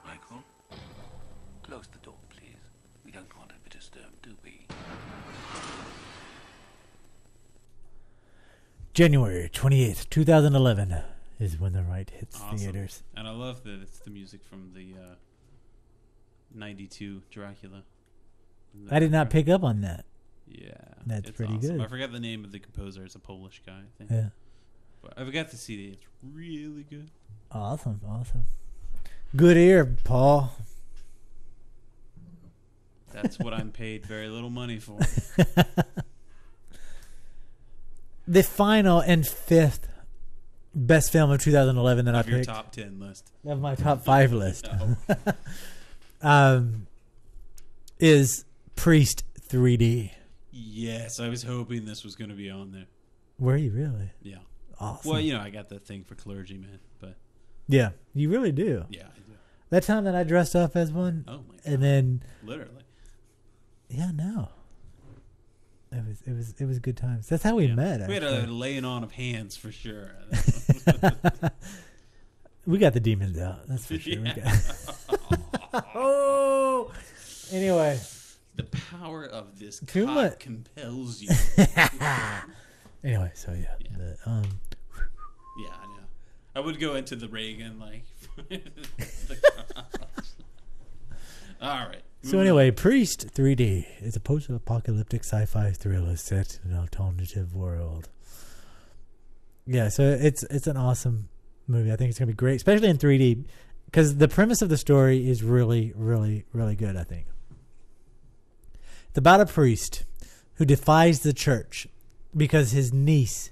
Michael, close the door, please. We don't want to be disturbed, do we? January 28th, 2011 is when The Right hits Awesome. theaters. And I love that it's the music from the 92 Dracula. I did not pick up on that. Yeah. That's it's pretty awesome. good. I forgot the name of the composer. It's a Polish guy, I think. Yeah. But I forgot the CD. It's really good. Awesome. Good ear, Paul. That's what I'm paid very little money for. The final and fifth best film of 2011 that I Of your picked. top 10 list. Of my top 5 list. No. Is Priest 3D. Yes, I was hoping this was going to be on there. Were you really? Yeah. Awesome. Well, you know, I got the thing for clergyman, but Yeah, you really do. yeah, I do. That time that I dressed up as one. Oh my God. And then Literally. Yeah, no. It was good times. That's how we met. We had a actually. laying on of hands for sure. We got the demons out. That's for sure. Yeah. We got oh. Anyway, the power of this Too cock much. compels you. Anyway, so yeah. Yeah, I know. I would go into the Reagan like. All right. So anyway, Priest 3D is a post-apocalyptic sci-fi thriller set in an alternative world. Yeah, so it's an awesome movie. I think it's gonna be great, especially in 3D, because the premise of the story is really, really, really good. I think it's about a priest who defies the church because his niece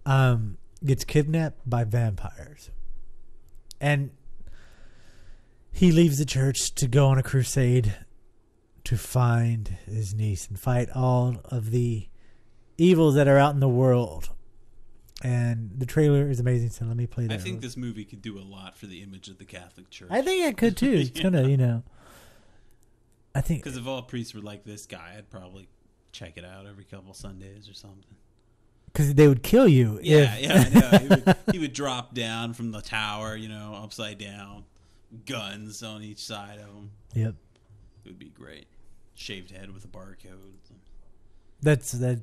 gets kidnapped by vampires, and he leaves the church to go on a crusade to find his niece and fight all of the evils that are out in the world. And the trailer is amazing, so let me play that. I think this movie could do a lot for the image of the Catholic Church. I think it could too. It's gonna, I think because if all priests were like this guy, I'd probably check it out every couple Sundays or something. because they would kill you. Yeah, if... yeah, I know. He would drop down from the tower, upside down, guns on each side of him. Yep, it would be great. Shaved head with a barcode. That's that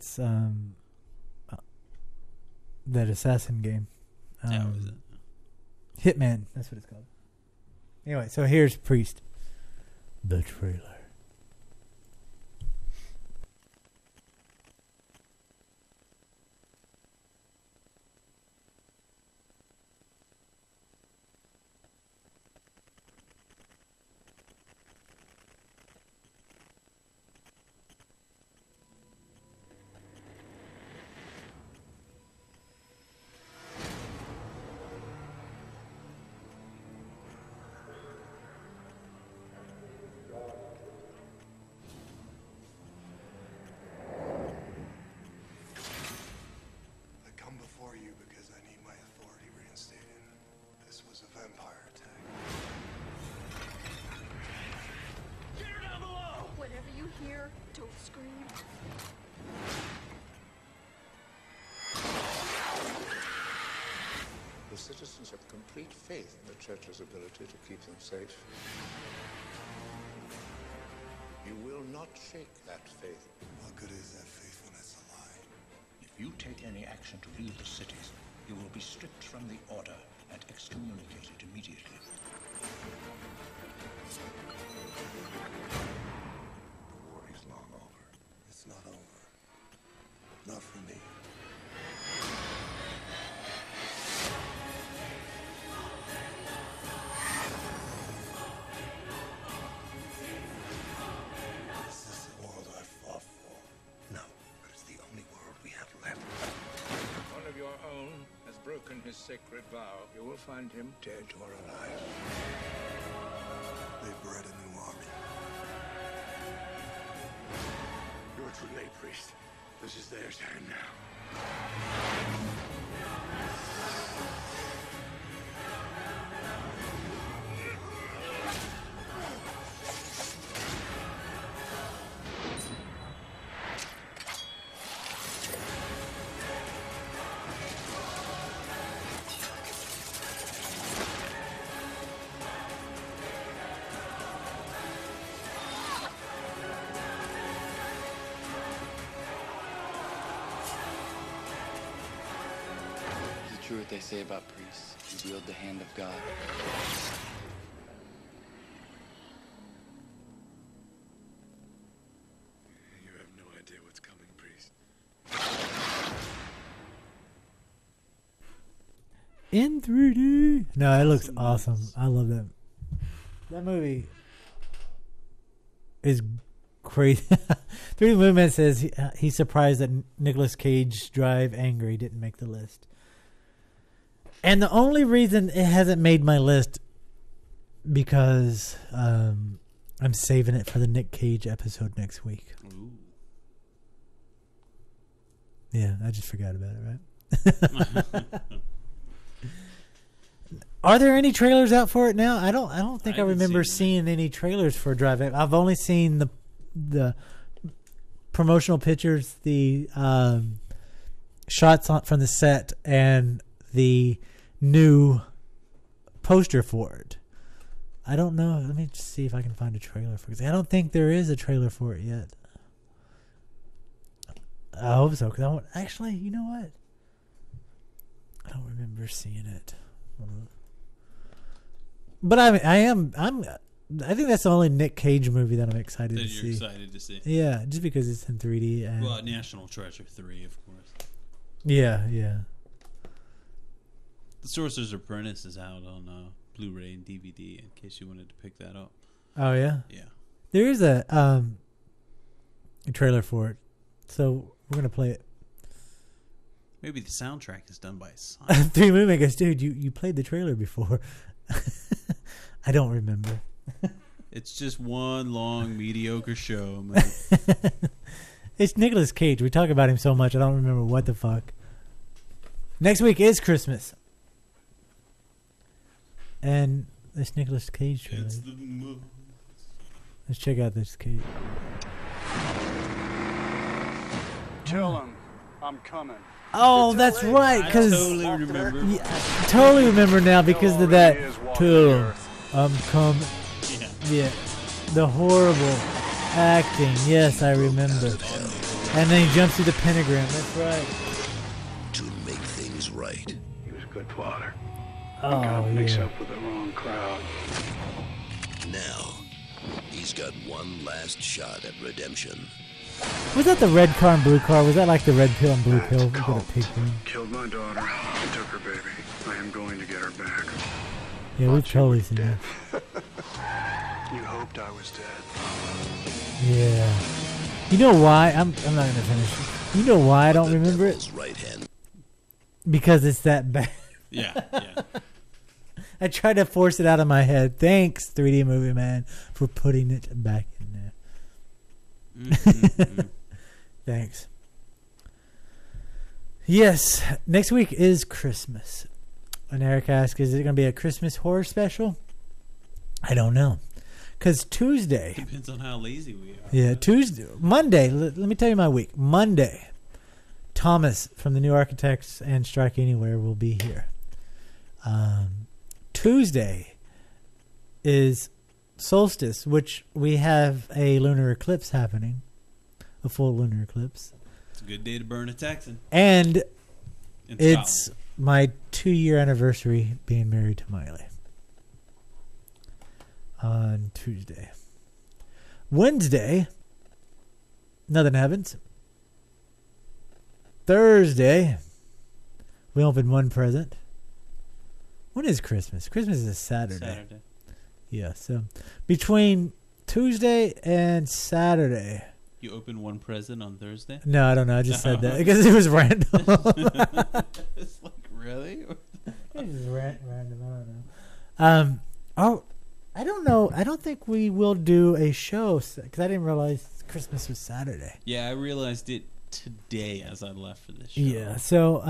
assassin game. That was it. Hitman. That's what it's called. Anyway, so here's Priest. The trailer. The citizens have complete faith in the Church's ability to keep them safe. You will not shake that faith. What good is that faith when it's a lie? If you take any action to leave the cities, you will be stripped from the order and excommunicated immediately. The war is long over. It's not over. Not for me. Broken his sacred vow, you will find him dead or alive. They bred a new army. You're too late, priest. This is their time now. True what they say about priests. You wield the hand of God. You have no idea what's coming, priest. In 3D. No, it looks awesome. I love that. That movie is crazy. 3D Movement says he's surprised that Nicolas Cage Drive Angry didn't make the list. And the only reason it hasn't made my list because I'm saving it for the Nick Cage episode next week. Ooh. Yeah, I just forgot about it, right? Are there any trailers out for it now? I don't think I remember seeing any trailers for Drive. I've only seen the promotional pictures, the shots from the set, and the new poster for it. I don't know. Let me just see if I can find a trailer for it. I don't think there is a trailer for it yet. I hope so. Cause actually, you know what? I don't remember seeing it. But I think that's the only Nick Cage movie that I'm excited to see. That you're excited to see. Yeah, just because it's in 3D. And well, National Treasure 3, of course. Yeah. The Sorcerer's Apprentice is out on Blu-ray and DVD, in case you wanted to pick that up. Oh, yeah? Yeah. There is a trailer for it, so we're going to play it. Maybe the soundtrack is done by Simon. 3D Movement goes, dude, you played the trailer before. I don't remember. It's just one long mediocre show, man. It's Nicolas Cage. We talk about him so much, I don't remember what the fuck. Next week is Christmas. And this Nicolas Cage trailer. Let's check out this Cage. Tell him I'm coming. Oh, that's right. Because totally remember. I totally remember now because of that. Tell him I'm coming. Yeah. The horrible acting. Yes, I remember. And then he jumps through the pentagram. That's right. To make things right. He was good fodder. Oh, got mixed yeah. up with the wrong crowd. Now, he's got one last shot at redemption. Was that the red car and blue car? Was that like the red pill and blue pill? We got a pig thing. Killed my daughter and took her baby. I am going to get her back. Yeah, we've totally seen that. You hoped I was dead. Yeah. You know why? I'm not going to finish. You know why I don't remember it? Right hand. Because it's that bad. Yeah. I tried to force it out of my head. Thanks, 3D Movie Man, for putting it back in there. Thanks. Yes, next week is Christmas. And Eric asked, is it going to be a Christmas horror special? I don't know. Because Tuesday... Depends on how lazy we are. Yeah, Monday, let me tell you my week. Monday, Thomas from the New Architects and Strike Anywhere will be here. Tuesday is solstice, which we have a lunar eclipse happening. A full lunar eclipse. It's a good day to burn a Texan. And In it's Scotland. my 2-year anniversary being married to Miley. On Tuesday. Wednesday, nothing happens. Thursday, we open one present. When is Christmas? Christmas is a Saturday. Yeah, so between Tuesday and Saturday. You open one present on Thursday? No, I don't know. I just said that because it was random. It's like, really? It's just random. I don't know. I don't know. I don't think we will do a show because I didn't realize Christmas was Saturday. Yeah, I realized it today as I left for this show. Yeah, so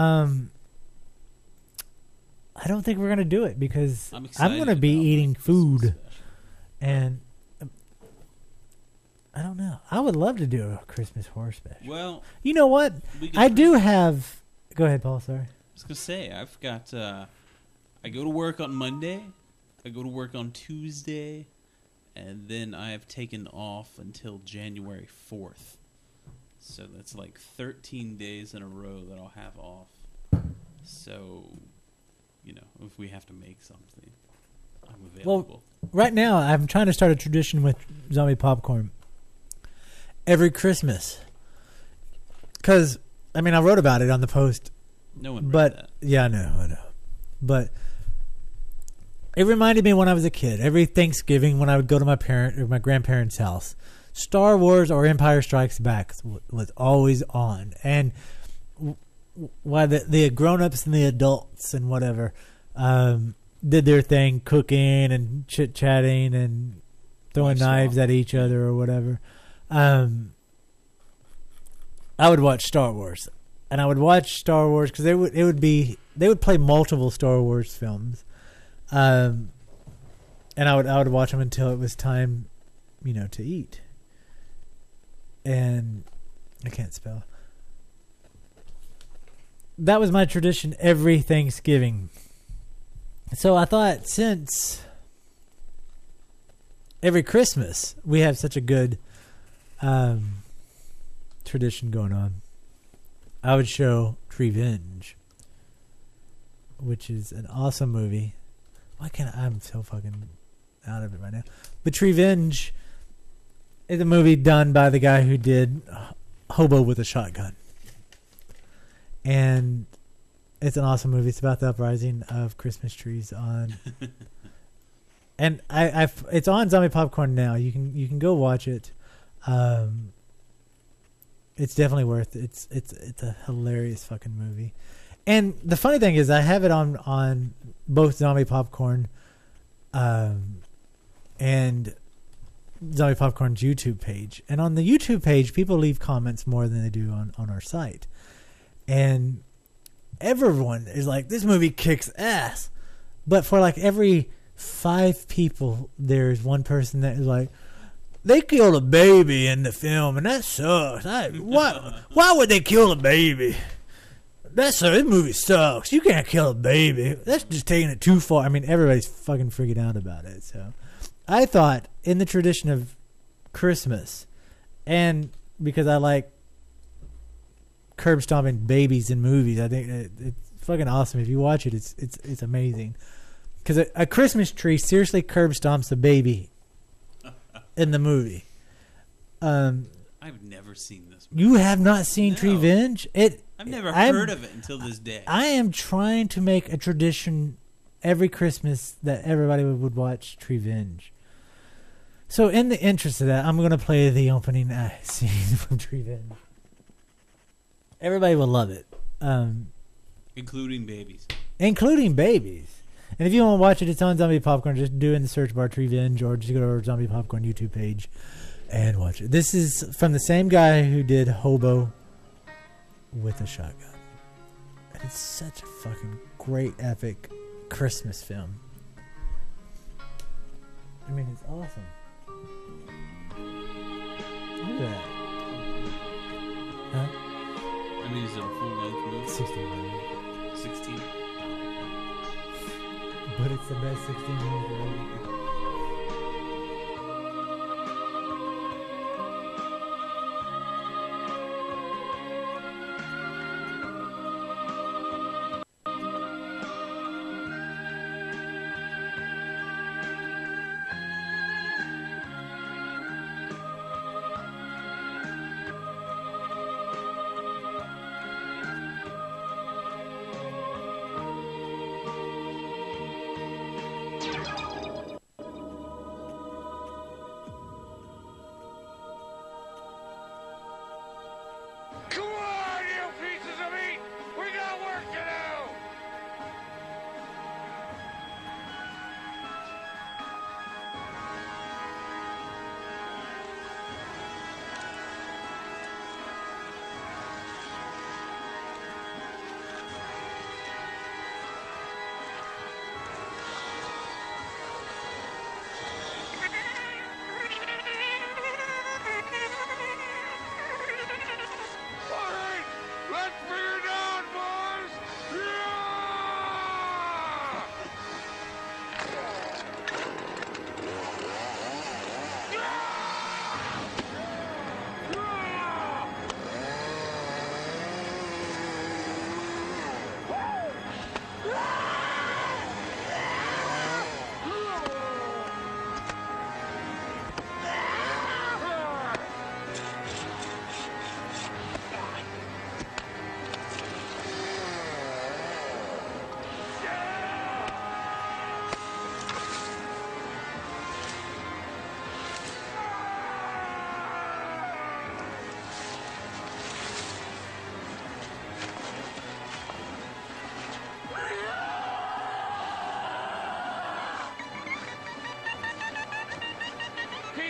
I don't think we're going to do it because I'm going to be eating food. And I don't know. I would love to do a Christmas horror special. Well, you know what? I do have... Go ahead, Paul. Sorry. I was going to say, I've got... I go to work on Monday. I go to work on Tuesday. And then I have taken off until January 4th. So that's like 13 days in a row that I'll have off. So, you know, if we have to make something, I'm available. Well, right now, I'm trying to start a tradition with zombie popcorn. Every Christmas. Because, I mean, I wrote about it on the post. No one read that. Yeah, I know. But it reminded me when I was a kid. Every Thanksgiving when I would go to my parent or my grandparents' house, Star Wars or Empire Strikes Back was always on. And while the grown-ups and the adults and whatever did their thing, cooking and chit-chatting and throwing knives at each other or whatever, I would watch Star Wars. And I would watch Star Wars because they would play multiple Star Wars films. And I would watch them until it was time, to eat. And I can't spell. That was my tradition every Thanksgiving. So I thought, since every Christmas we have such a good tradition going on, I would show Treevenge, which is an awesome movie. I'm so fucking out of it right now. But Treevenge is a movie done by the guy who did Hobo with a Shotgun. And it's an awesome movie. It's about the uprising of Christmas trees on... and it's on Zombie Popcorn now. You can go watch it. It's definitely worth it. It's a hilarious fucking movie. And the funny thing is, I have it on both Zombie Popcorn and Zombie Popcorn's YouTube page. And on the YouTube page, people leave comments more than they do on our site. And everyone is like, this movie kicks ass. But for like every 5 people, there's one person that is like, they killed a baby in the film, and that sucks. Why would they kill a baby? This movie sucks. You can't kill a baby. That's just taking it too far. I mean, everybody's fucking freaking out about it. So I thought, in the tradition of Christmas, and because I like curb stomping babies in movies, I think it's fucking awesome. If you watch it, it's amazing. Because a Christmas tree seriously curb stomps a baby in the movie. I've never seen this movie. You have not seen Treevenge? I've never heard of it until this day. I am trying to make a tradition every Christmas that everybody would watch Treevenge. So in the interest of that, I'm going to play the opening scene from Treevenge. Everybody will love it. Including babies. Including babies. And if you want to watch it, it's on Zombie Popcorn. Just do it in the search bar, Treevenge, or just go to our Zombie Popcorn YouTube page and watch it. This is from the same guy who did Hobo with a Shotgun. And it's such a fucking great, epic Christmas film. I mean, it's awesome. Look at that. Huh? I mean, is it a full-length movie? 16 minutes. 16? But it's the best 16 minutes ever.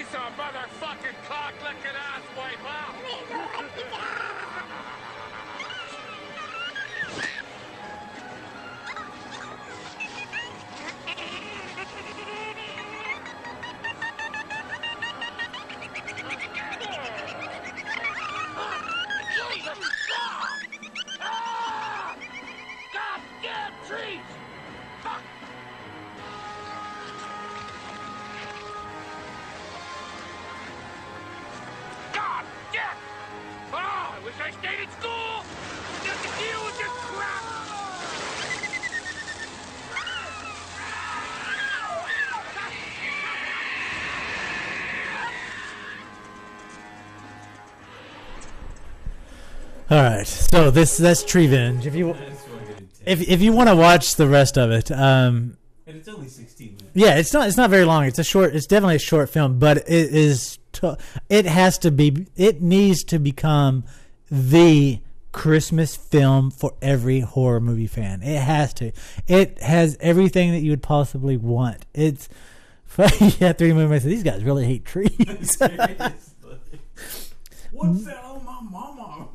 piece of motherfucking cock-licking asswipe, huh? Goddamn trees! Fuck! God damn! Oh, I wish I stayed in school! Just to deal with this crap! All right, so that's Treevenge. If you want to watch the rest of it, and it's only 16 minutes. Yeah, it's not very long. It's definitely a short film, but it is. It needs to become the Christmas film for every horror movie fan. It has to. It has everything that you would possibly want. It's funny. Yeah, 3 movies. These guys really hate trees. What's that on my mama?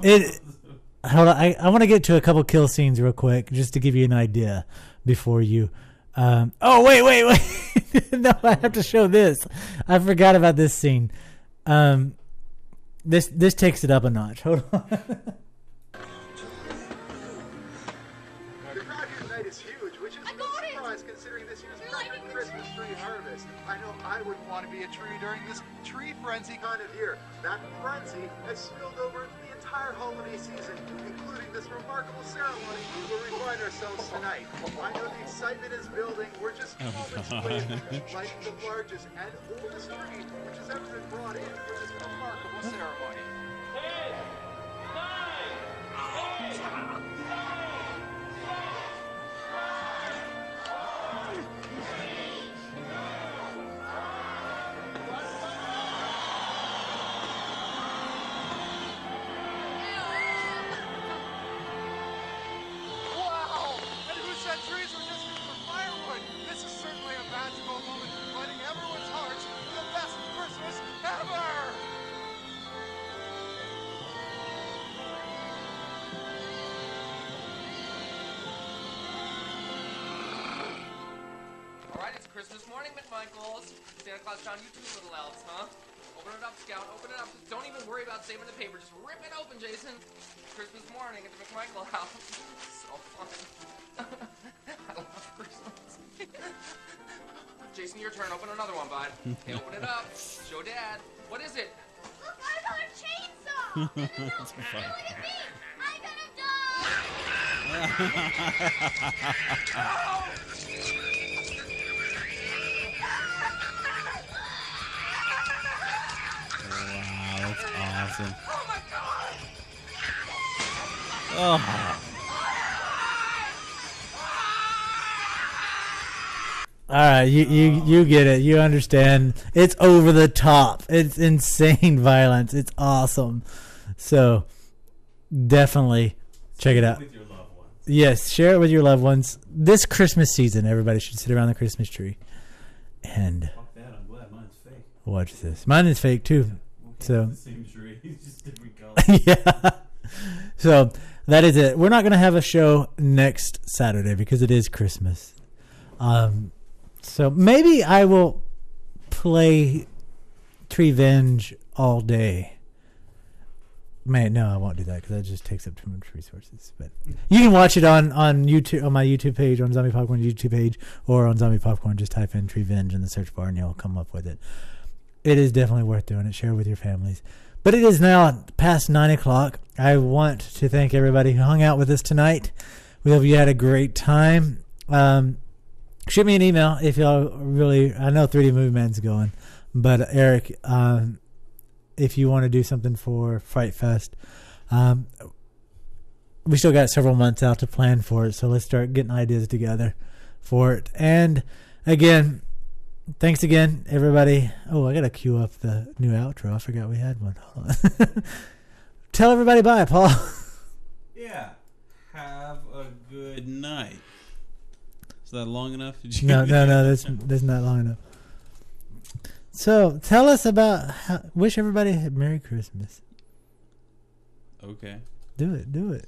Hold on, I want to get to a couple kill scenes real quick, just to give you an idea before you. Oh wait! No, I have to show this. I forgot about this scene. This takes it up a notch. Hold on. The crowd here tonight is huge, which is no surprise considering this year's record Christmas tree harvest. I know I wouldn't want to be a tree during this tree frenzy kind of year. That frenzy has spilled over into the entire holiday season, including this remarkable ceremony where we find ourselves tonight. I know the excitement is building. We're just moments away from lighting the largest and oldest tree which has ever been brought in for this remarkable ceremony. 10, 9, 8, trees were just used for firewood. This is certainly a magical moment, lighting everyone's hearts for the best Christmas ever! Alright, it's Christmas morning, McMichaels. Santa Claus found you two little elves, huh? Open it up, Scout. Open it up. Just don't even worry about saving the paper. Just rip it open, Jason. Christmas morning at the McMichael house. So fun. I love Christmas. Jason, your turn. Open another one, bud. Okay, open it up. Show Dad. What is it? Look, I got a chainsaw! That's funny. Look at me! I'm gonna die! Wow, that's awesome. Oh my god! Oh. All right, you get it. You understand. It's over the top. It's insane violence. It's awesome. So definitely check it out. With your loved ones. Yes, share it with your loved ones. This Christmas season, everybody should sit around the Christmas tree and Fuck that, I'm glad mine's fake. watch this. Mine is fake too. So It's the same tree, it's just different colors. yeah. So that is it. We're not going to have a show next Saturday because it is Christmas. So maybe I will play Treevenge all day. Man, no, I won't do that because that just takes up too much resources. But you can watch it on YouTube, on my YouTube page, on Zombie Popcorn YouTube page, or on Zombie Popcorn. Just type in Treevenge in the search bar and you'll come up with it. It is definitely worth doing it. Share it with your families. But it is now past 9 o'clock. I want to thank everybody who hung out with us tonight. We hope you had a great time. Shoot me an email if y'all really. I know 3D Movie Man's going, but Eric, if you want to do something for Fright Fest, we still got several months out to plan for it. So let's start getting ideas together for it. And again, thanks again, everybody. Oh, I gotta cue up the new outro. I forgot we had one. Hold on. Tell everybody bye, Paul. Yeah. Have a good night. Is that long enough? Did you No, that's not long enough. So tell us about wish everybody a Merry Christmas. Okay. Do it.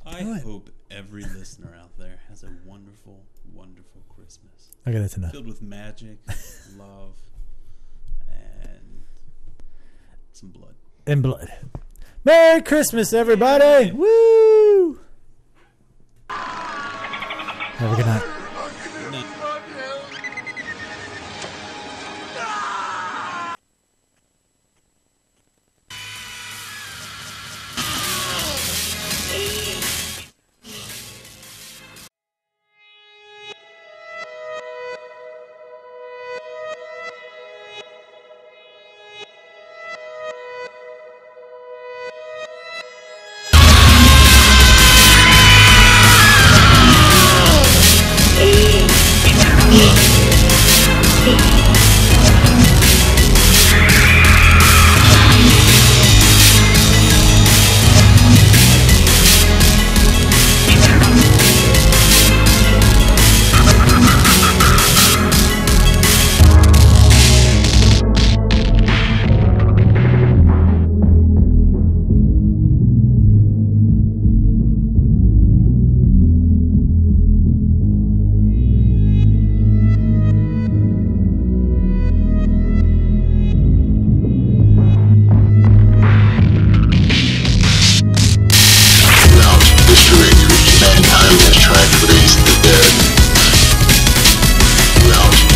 I hope every listener out there has a wonderful, wonderful Christmas. Okay, that's enough. Filled with magic, love, and some blood. And blood. Merry Christmas, everybody! Woo! Have a good night.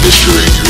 History.